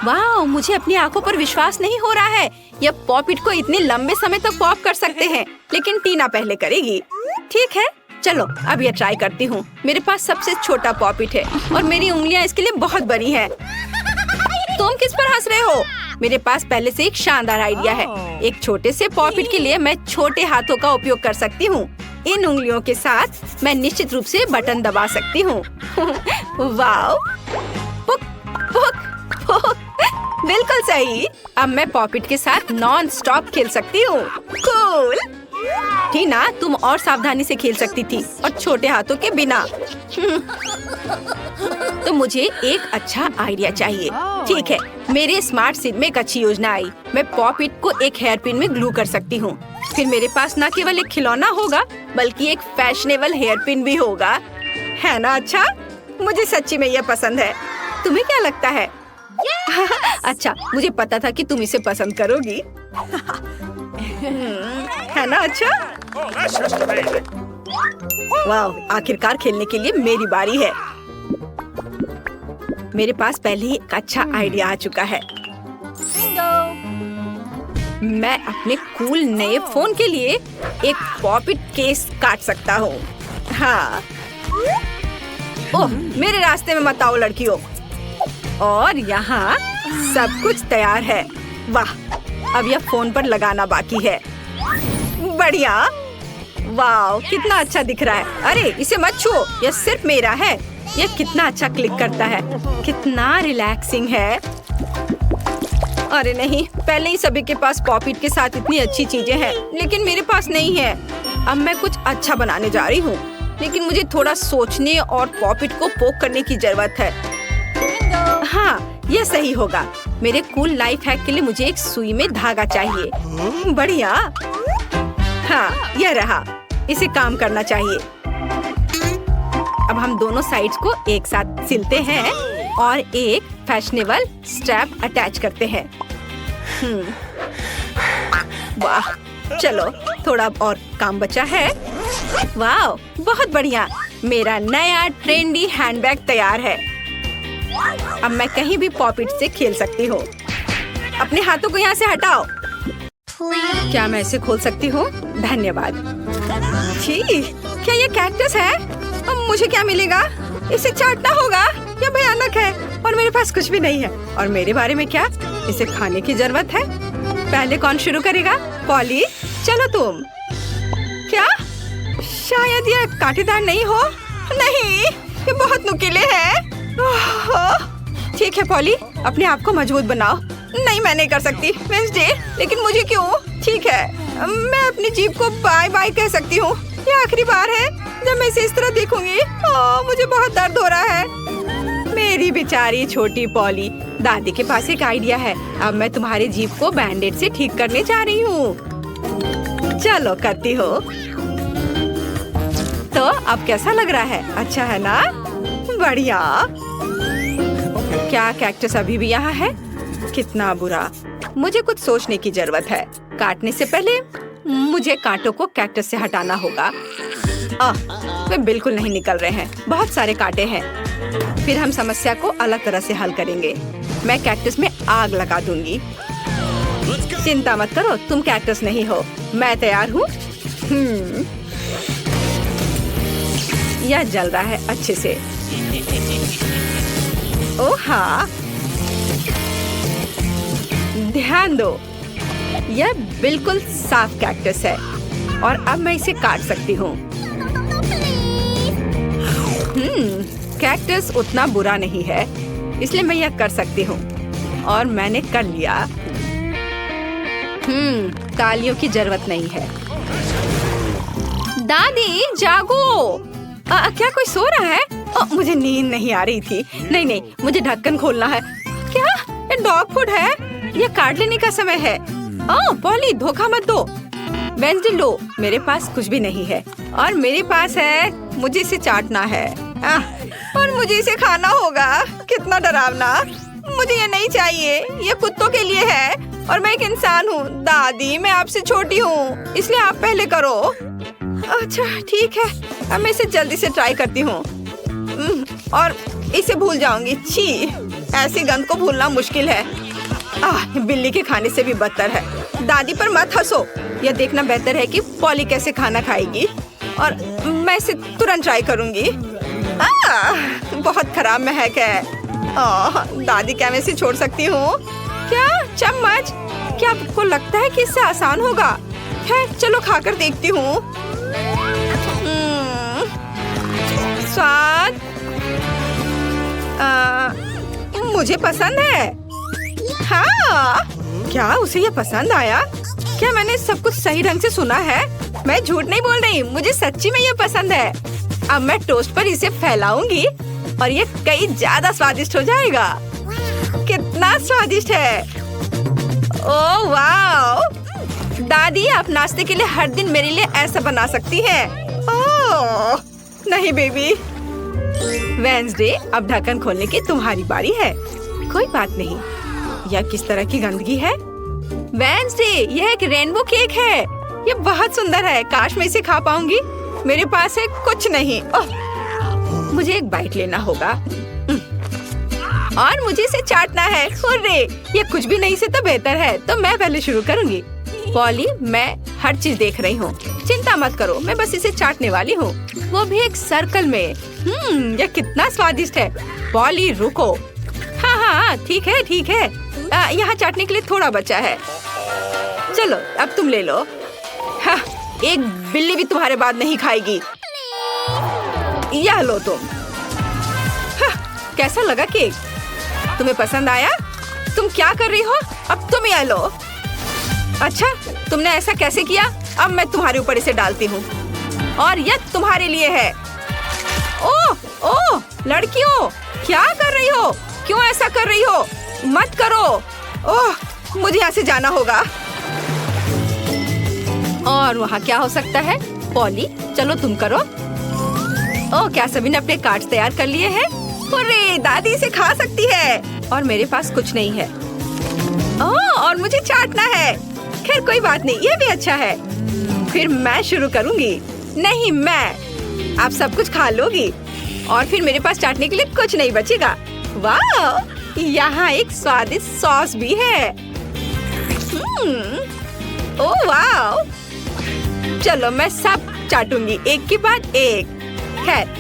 वाह, मुझे अपनी आंखों पर विश्वास नहीं हो रहा है। यह पॉपिट को इतने लंबे समय तक पॉप कर सकते हैं, लेकिन टीना पहले करेगी। ठीक है, चलो अब ये ट्राई करती हूँ। मेरे पास सबसे छोटा पॉपिट है और मेरी उंगलियाँ इसके लिए बहुत बड़ी हैं। तुम किस पर हंस रहे हो? मेरे पास पहले से एक शानदार आइडिया है। एक छोटे से पॉपिट के लिए मैं छोटे हाथों का उपयोग कर सकती हूँ। इन उंगलियों के साथ मैं निश्चित रूप से बटन दबा सकती हूँ। वाओ, पुक, पुक, पुक। बिल्कुल सही। अब मैं पॉपिट के साथ नॉन स्टॉप खेल सकती हूँ। कूल। टीना, तुम और सावधानी से खेल सकती थी और छोटे हाथों के बिना। तो मुझे एक अच्छा आइडिया चाहिए। ठीक है, मेरे स्मार्ट सिर में एक अच्छी योजना आई। मैं पॉपिट को एक हेयर पिन में ग्लू कर सकती हूँ। फिर मेरे पास न केवल एक खिलौना होगा, बल्कि एक फैशनेबल हेयर पिन भी होगा। है ना अच्छा? मुझे सच्ची में यह पसंद है। तुम्हें क्या लगता है? अच्छा, मुझे पता था कि तुम इसे पसंद करोगी। है ना अच्छा? वाह, आखिरकार खेलने के लिए मेरी बारी है। मेरे पास पहले ही एक अच्छा आइडिया आ चुका है। मैं अपने कूल नए फोन के लिए एक पॉपिट केस काट सकता हूँ। हाँ। ओह, मेरे रास्ते में मत आओ लड़कियों। और यहाँ सब कुछ तैयार है। वाह, अब यह फोन पर लगाना बाकी है। बढ़िया। वाह, कितना अच्छा दिख रहा है। अरे इसे मत छुओ, यह सिर्फ मेरा है। यह कितना अच्छा क्लिक करता है, कितना रिलैक्सिंग है। अरे नहीं, पहले ही सभी के पास पॉपिट के साथ इतनी अच्छी चीजें हैं, लेकिन मेरे पास नहीं है। अब मैं कुछ अच्छा बनाने जा रही हूँ, लेकिन मुझे थोड़ा सोचने और पॉपिट को पोक करने की जरूरत है। हाँ, यह सही होगा। मेरे कूल लाइफ हैक के लिए मुझे एक सुई में धागा चाहिए। बढ़िया। हाँ, यह रहा। इसे काम करना चाहिए। अब हम दोनों साइड्स को एक साथ सिलते हैं और एक फैशनेबल स्ट्रैप अटैच करते हैं। वाह, चलो थोड़ा और काम बचा है। वाह, बहुत बढ़िया। मेरा नया ट्रेंडी हैंडबैग तैयार है। अब मैं कहीं भी पॉपिट से खेल सकती हूँ। अपने हाथों को यहाँ से हटाओ। क्या मैं इसे खोल सकती हूँ? धन्यवाद। छी, क्या ये कैक्टस है? अब मुझे क्या मिलेगा? इसे चाटना होगा। यह भयानक है और मेरे पास कुछ भी नहीं है। और मेरे बारे में क्या? इसे खाने की जरूरत है। पहले कौन शुरू करेगा? पॉली, चलो तुम। क्या? शायद यह कांटेदार नहीं हो। नहीं, ये बहुत नुकीले हैं। ठीक है पॉली, अपने आप को मजबूत बनाओ। नहीं, मैं नहीं कर सकती वेंसडे, लेकिन मुझे क्यों? ठीक है, मैं अपनी जीभ को बाय बाय कह सकती हूँ। ये आखिरी बार है जब मैं इसे इस तरह देखूंगी। मुझे बहुत दर्द हो रहा है। मेरी बेचारी छोटी पॉली। दादी के पास एक आइडिया है। अब मैं तुम्हारी जीभ को बैंडेड से ठीक करने जा रही हूँ। चलो करती हो। तो अब कैसा लग रहा है? अच्छा है ना? बढ़िया। क्या कैक्टस अभी भी यहाँ है? कितना बुरा। मुझे कुछ सोचने की जरूरत है। काटने से पहले मुझे कांटों को कैक्टस से हटाना होगा। वे बिल्कुल नहीं निकल रहे हैं। बहुत सारे कांटे हैं। फिर हम समस्या को अलग तरह से हल करेंगे। मैं कैक्टस में आग लगा दूंगी। चिंता मत करो, तुम कैक्टस नहीं हो। मैं तैयार हूँ। यह जल रहा है अच्छे से। ओह हाँ, ध्यान दो, यह बिल्कुल साफ कैक्टस है और अब मैं इसे काट सकती हूँ। कैक्टस उतना बुरा नहीं है, इसलिए मैं यह कर सकती हूँ और मैंने कर लिया। तालियों की जरूरत नहीं है। दादी जागो। क्या कोई सो रहा है? मुझे नींद नहीं आ रही थी। नहीं, मुझे ढक्कन खोलना है। क्या ये डॉग फूड है? ये काट लेने का समय है। पॉली धोखा मत दो। वेंसडे लो, मेरे पास कुछ भी नहीं है और मेरे पास है। मुझे इसे चाटना है और मुझे इसे खाना होगा। कितना डरावना। मुझे ये नहीं चाहिए, ये कुत्तों के लिए है और मैं एक इंसान हूँ। दादी मैं आपसे छोटी हूँ, इसलिए आप पहले करो। अच्छा ठीक है, अब मैं इसे जल्दी से ट्राई करती हूँ और इसे भूल जाऊंगी। छी, ऐसी गंध को भूलना मुश्किल है। बिल्ली के खाने से भी बदतर है। दादी पर मत हंसो। यह देखना बेहतर है कि पॉली कैसे खाना खाएगी और मैं इसे तुरंत ट्राई करूंगी। बहुत खराब महक है। दादी क्या मैं इसे छोड़ सकती हूँ? क्या चम्मच? क्या आपको लगता है कि इससे आसान होगा? खैर चलो खाकर देखती हूँ। स्वाद मुझे पसंद है। हाँ, क्या उसे ये पसंद आया? क्या मैंने सब कुछ सही ढंग से सुना है? मैं झूठ नहीं बोल रही, मुझे सच्ची में ये पसंद है। अब मैं टोस्ट पर इसे फैलाऊंगी और ये कई ज्यादा स्वादिष्ट हो जाएगा। कितना स्वादिष्ट है। ओह वाह! दादी आप नाश्ते के लिए हर दिन मेरे लिए ऐसा बना सकती है। ओह नहीं बेबी। वेंसडे अब ढक्कन खोलने की तुम्हारी बारी है। कोई बात नहीं। यह किस तरह की गंदगी है? वेंसडे यह एक रेनबो केक है। ये बहुत सुंदर है। काश मैं इसे खा पाऊंगी। मेरे पास है कुछ नहीं। मुझे एक बाइट लेना होगा और मुझे इसे चाटना है। हुर्रे! ये कुछ भी नहीं से तो बेहतर है। तो मैं पहले शुरू करूंगी। पॉली मैं हर चीज देख रही हूँ, चिंता मत करो। मैं बस इसे चाटने वाली हूँ, वो भी एक सर्कल में। यह कितना स्वादिष्ट है। पॉली रुको। हाँ ठीक है। यहाँ चाटने के लिए थोड़ा बचा है। चलो अब तुम ले लो। हाँ, एक बिल्ली भी तुम्हारे बाद नहीं खाएगी। यह लो तुम। हाँ, कैसा लगा केक? तुम्हें पसंद आया? तुम क्या कर रही हो? अब तुम यह लो। अच्छा, तुमने ऐसा कैसे किया? अब मैं तुम्हारे ऊपर इसे डालती हूँ और यह तुम्हारे लिए है। ओह लड़कियों, क्या कर रही हो? क्यों ऐसा कर रही हो? मत करो। ओह, मुझे यहाँ से जाना होगा। और वहाँ क्या हो सकता है? पॉली चलो तुम करो। ओह, क्या सभी ने अपने कार्ड्स तैयार कर लिए हैं? अरे दादी इसे खा सकती है और मेरे पास कुछ नहीं है। ओह, और मुझे चाटना है। खैर कोई बात नहीं, ये भी अच्छा है। फिर मैं शुरू करूंगी। नहीं, मैं। आप सब कुछ खा लोगी और फिर मेरे पास चाटने के लिए कुछ नहीं बचेगा। वाह, यहाँ एक स्वादिष्ट सॉस भी है। ओह वाह! चलो मैं सब चाटूंगी एक के बाद एक। खैर,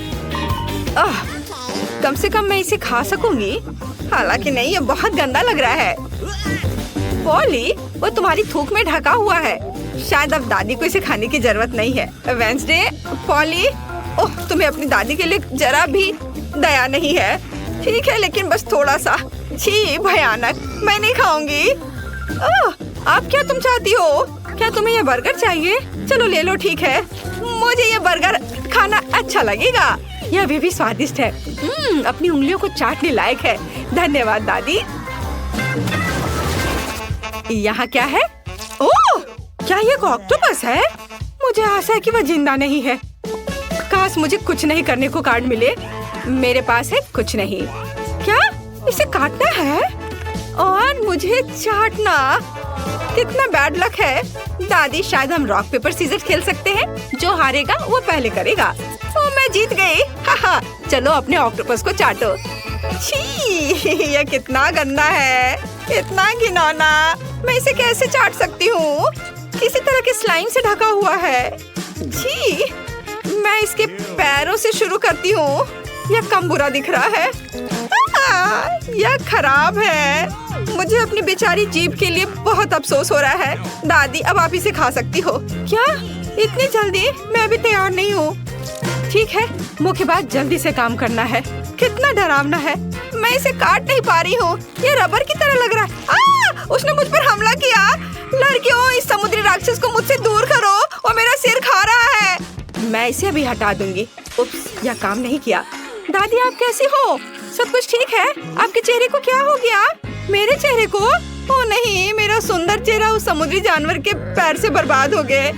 कम से कम मैं इसे खा सकूंगी। हालांकि नहीं, ये बहुत गंदा लग रहा है। पॉली, वो तुम्हारी थूक में ढका हुआ है। शायद अब दादी को इसे खाने की जरूरत नहीं है। वेंसडे, पॉली, ओह, तुम्हें अपनी दादी के लिए जरा भी दया नहीं है। ठीक है, लेकिन बस थोड़ा सा। छी, भयानक। मैं नहीं खाऊंगी। अब क्या तुम चाहती हो? क्या तुम्हें ये बर्गर चाहिए? चलो ले लो, ठीक है। मुझे ये बर्गर खाना अच्छा लगेगा। यह अभी भी स्वादिष्ट है। अपनी उंगलियों को चाटने लायक है। धन्यवाद दादी। यहाँ क्या है? ओह, क्या ये ऑक्टोपस है? मुझे आशा है कि वह जिंदा नहीं है। काश मुझे कुछ नहीं करने को कार्ड मिले। मेरे पास है कुछ नहीं। क्या इसे काटना है और मुझे चाटना? कितना बैड लक है। दादी, शायद हम रॉक पेपर सीजर खेल सकते हैं। जो हारेगा वो पहले करेगा। ओ, मैं जीत गई। हाहा, चलो अपने ऑक्टोपस को चाटो। छी, यह कितना गंदा है, इतना घिनौना। मैं इसे कैसे चाट सकती हूँ? किसी तरह के स्लाइम से ढका हुआ है। छी, मैं इसके पैरों से शुरू करती हूँ। यह कम बुरा दिख रहा है। यह खराब है। मुझे अपनी बेचारी जीभ के लिए बहुत अफसोस हो रहा है। दादी, अब आप इसे खा सकती हो। क्या? इतनी जल्दी? मैं अभी तैयार नहीं हूँ। ठीक है, मुंह के बाद जल्दी से काम करना है। कितना डरावना है, मैं इसे काट नहीं पा रही हूँ। ये रबर की तरह लग रहा है। उसने मुझ पर हमला किया। लड़कियों, इस समुद्री राक्षस को मुझसे दूर करो, वो मेरा सिर खा रहा है। मैं इसे अभी हटा दूंगी। उप्स, यह काम नहीं किया। दादी, आप कैसी हो? सब कुछ ठीक है? आपके चेहरे को क्या हो गया? मेरे चेहरे को? ओ नहीं, मेरा सुंदर चेहरा उस समुद्री जानवर के पैर से बर्बाद हो गए।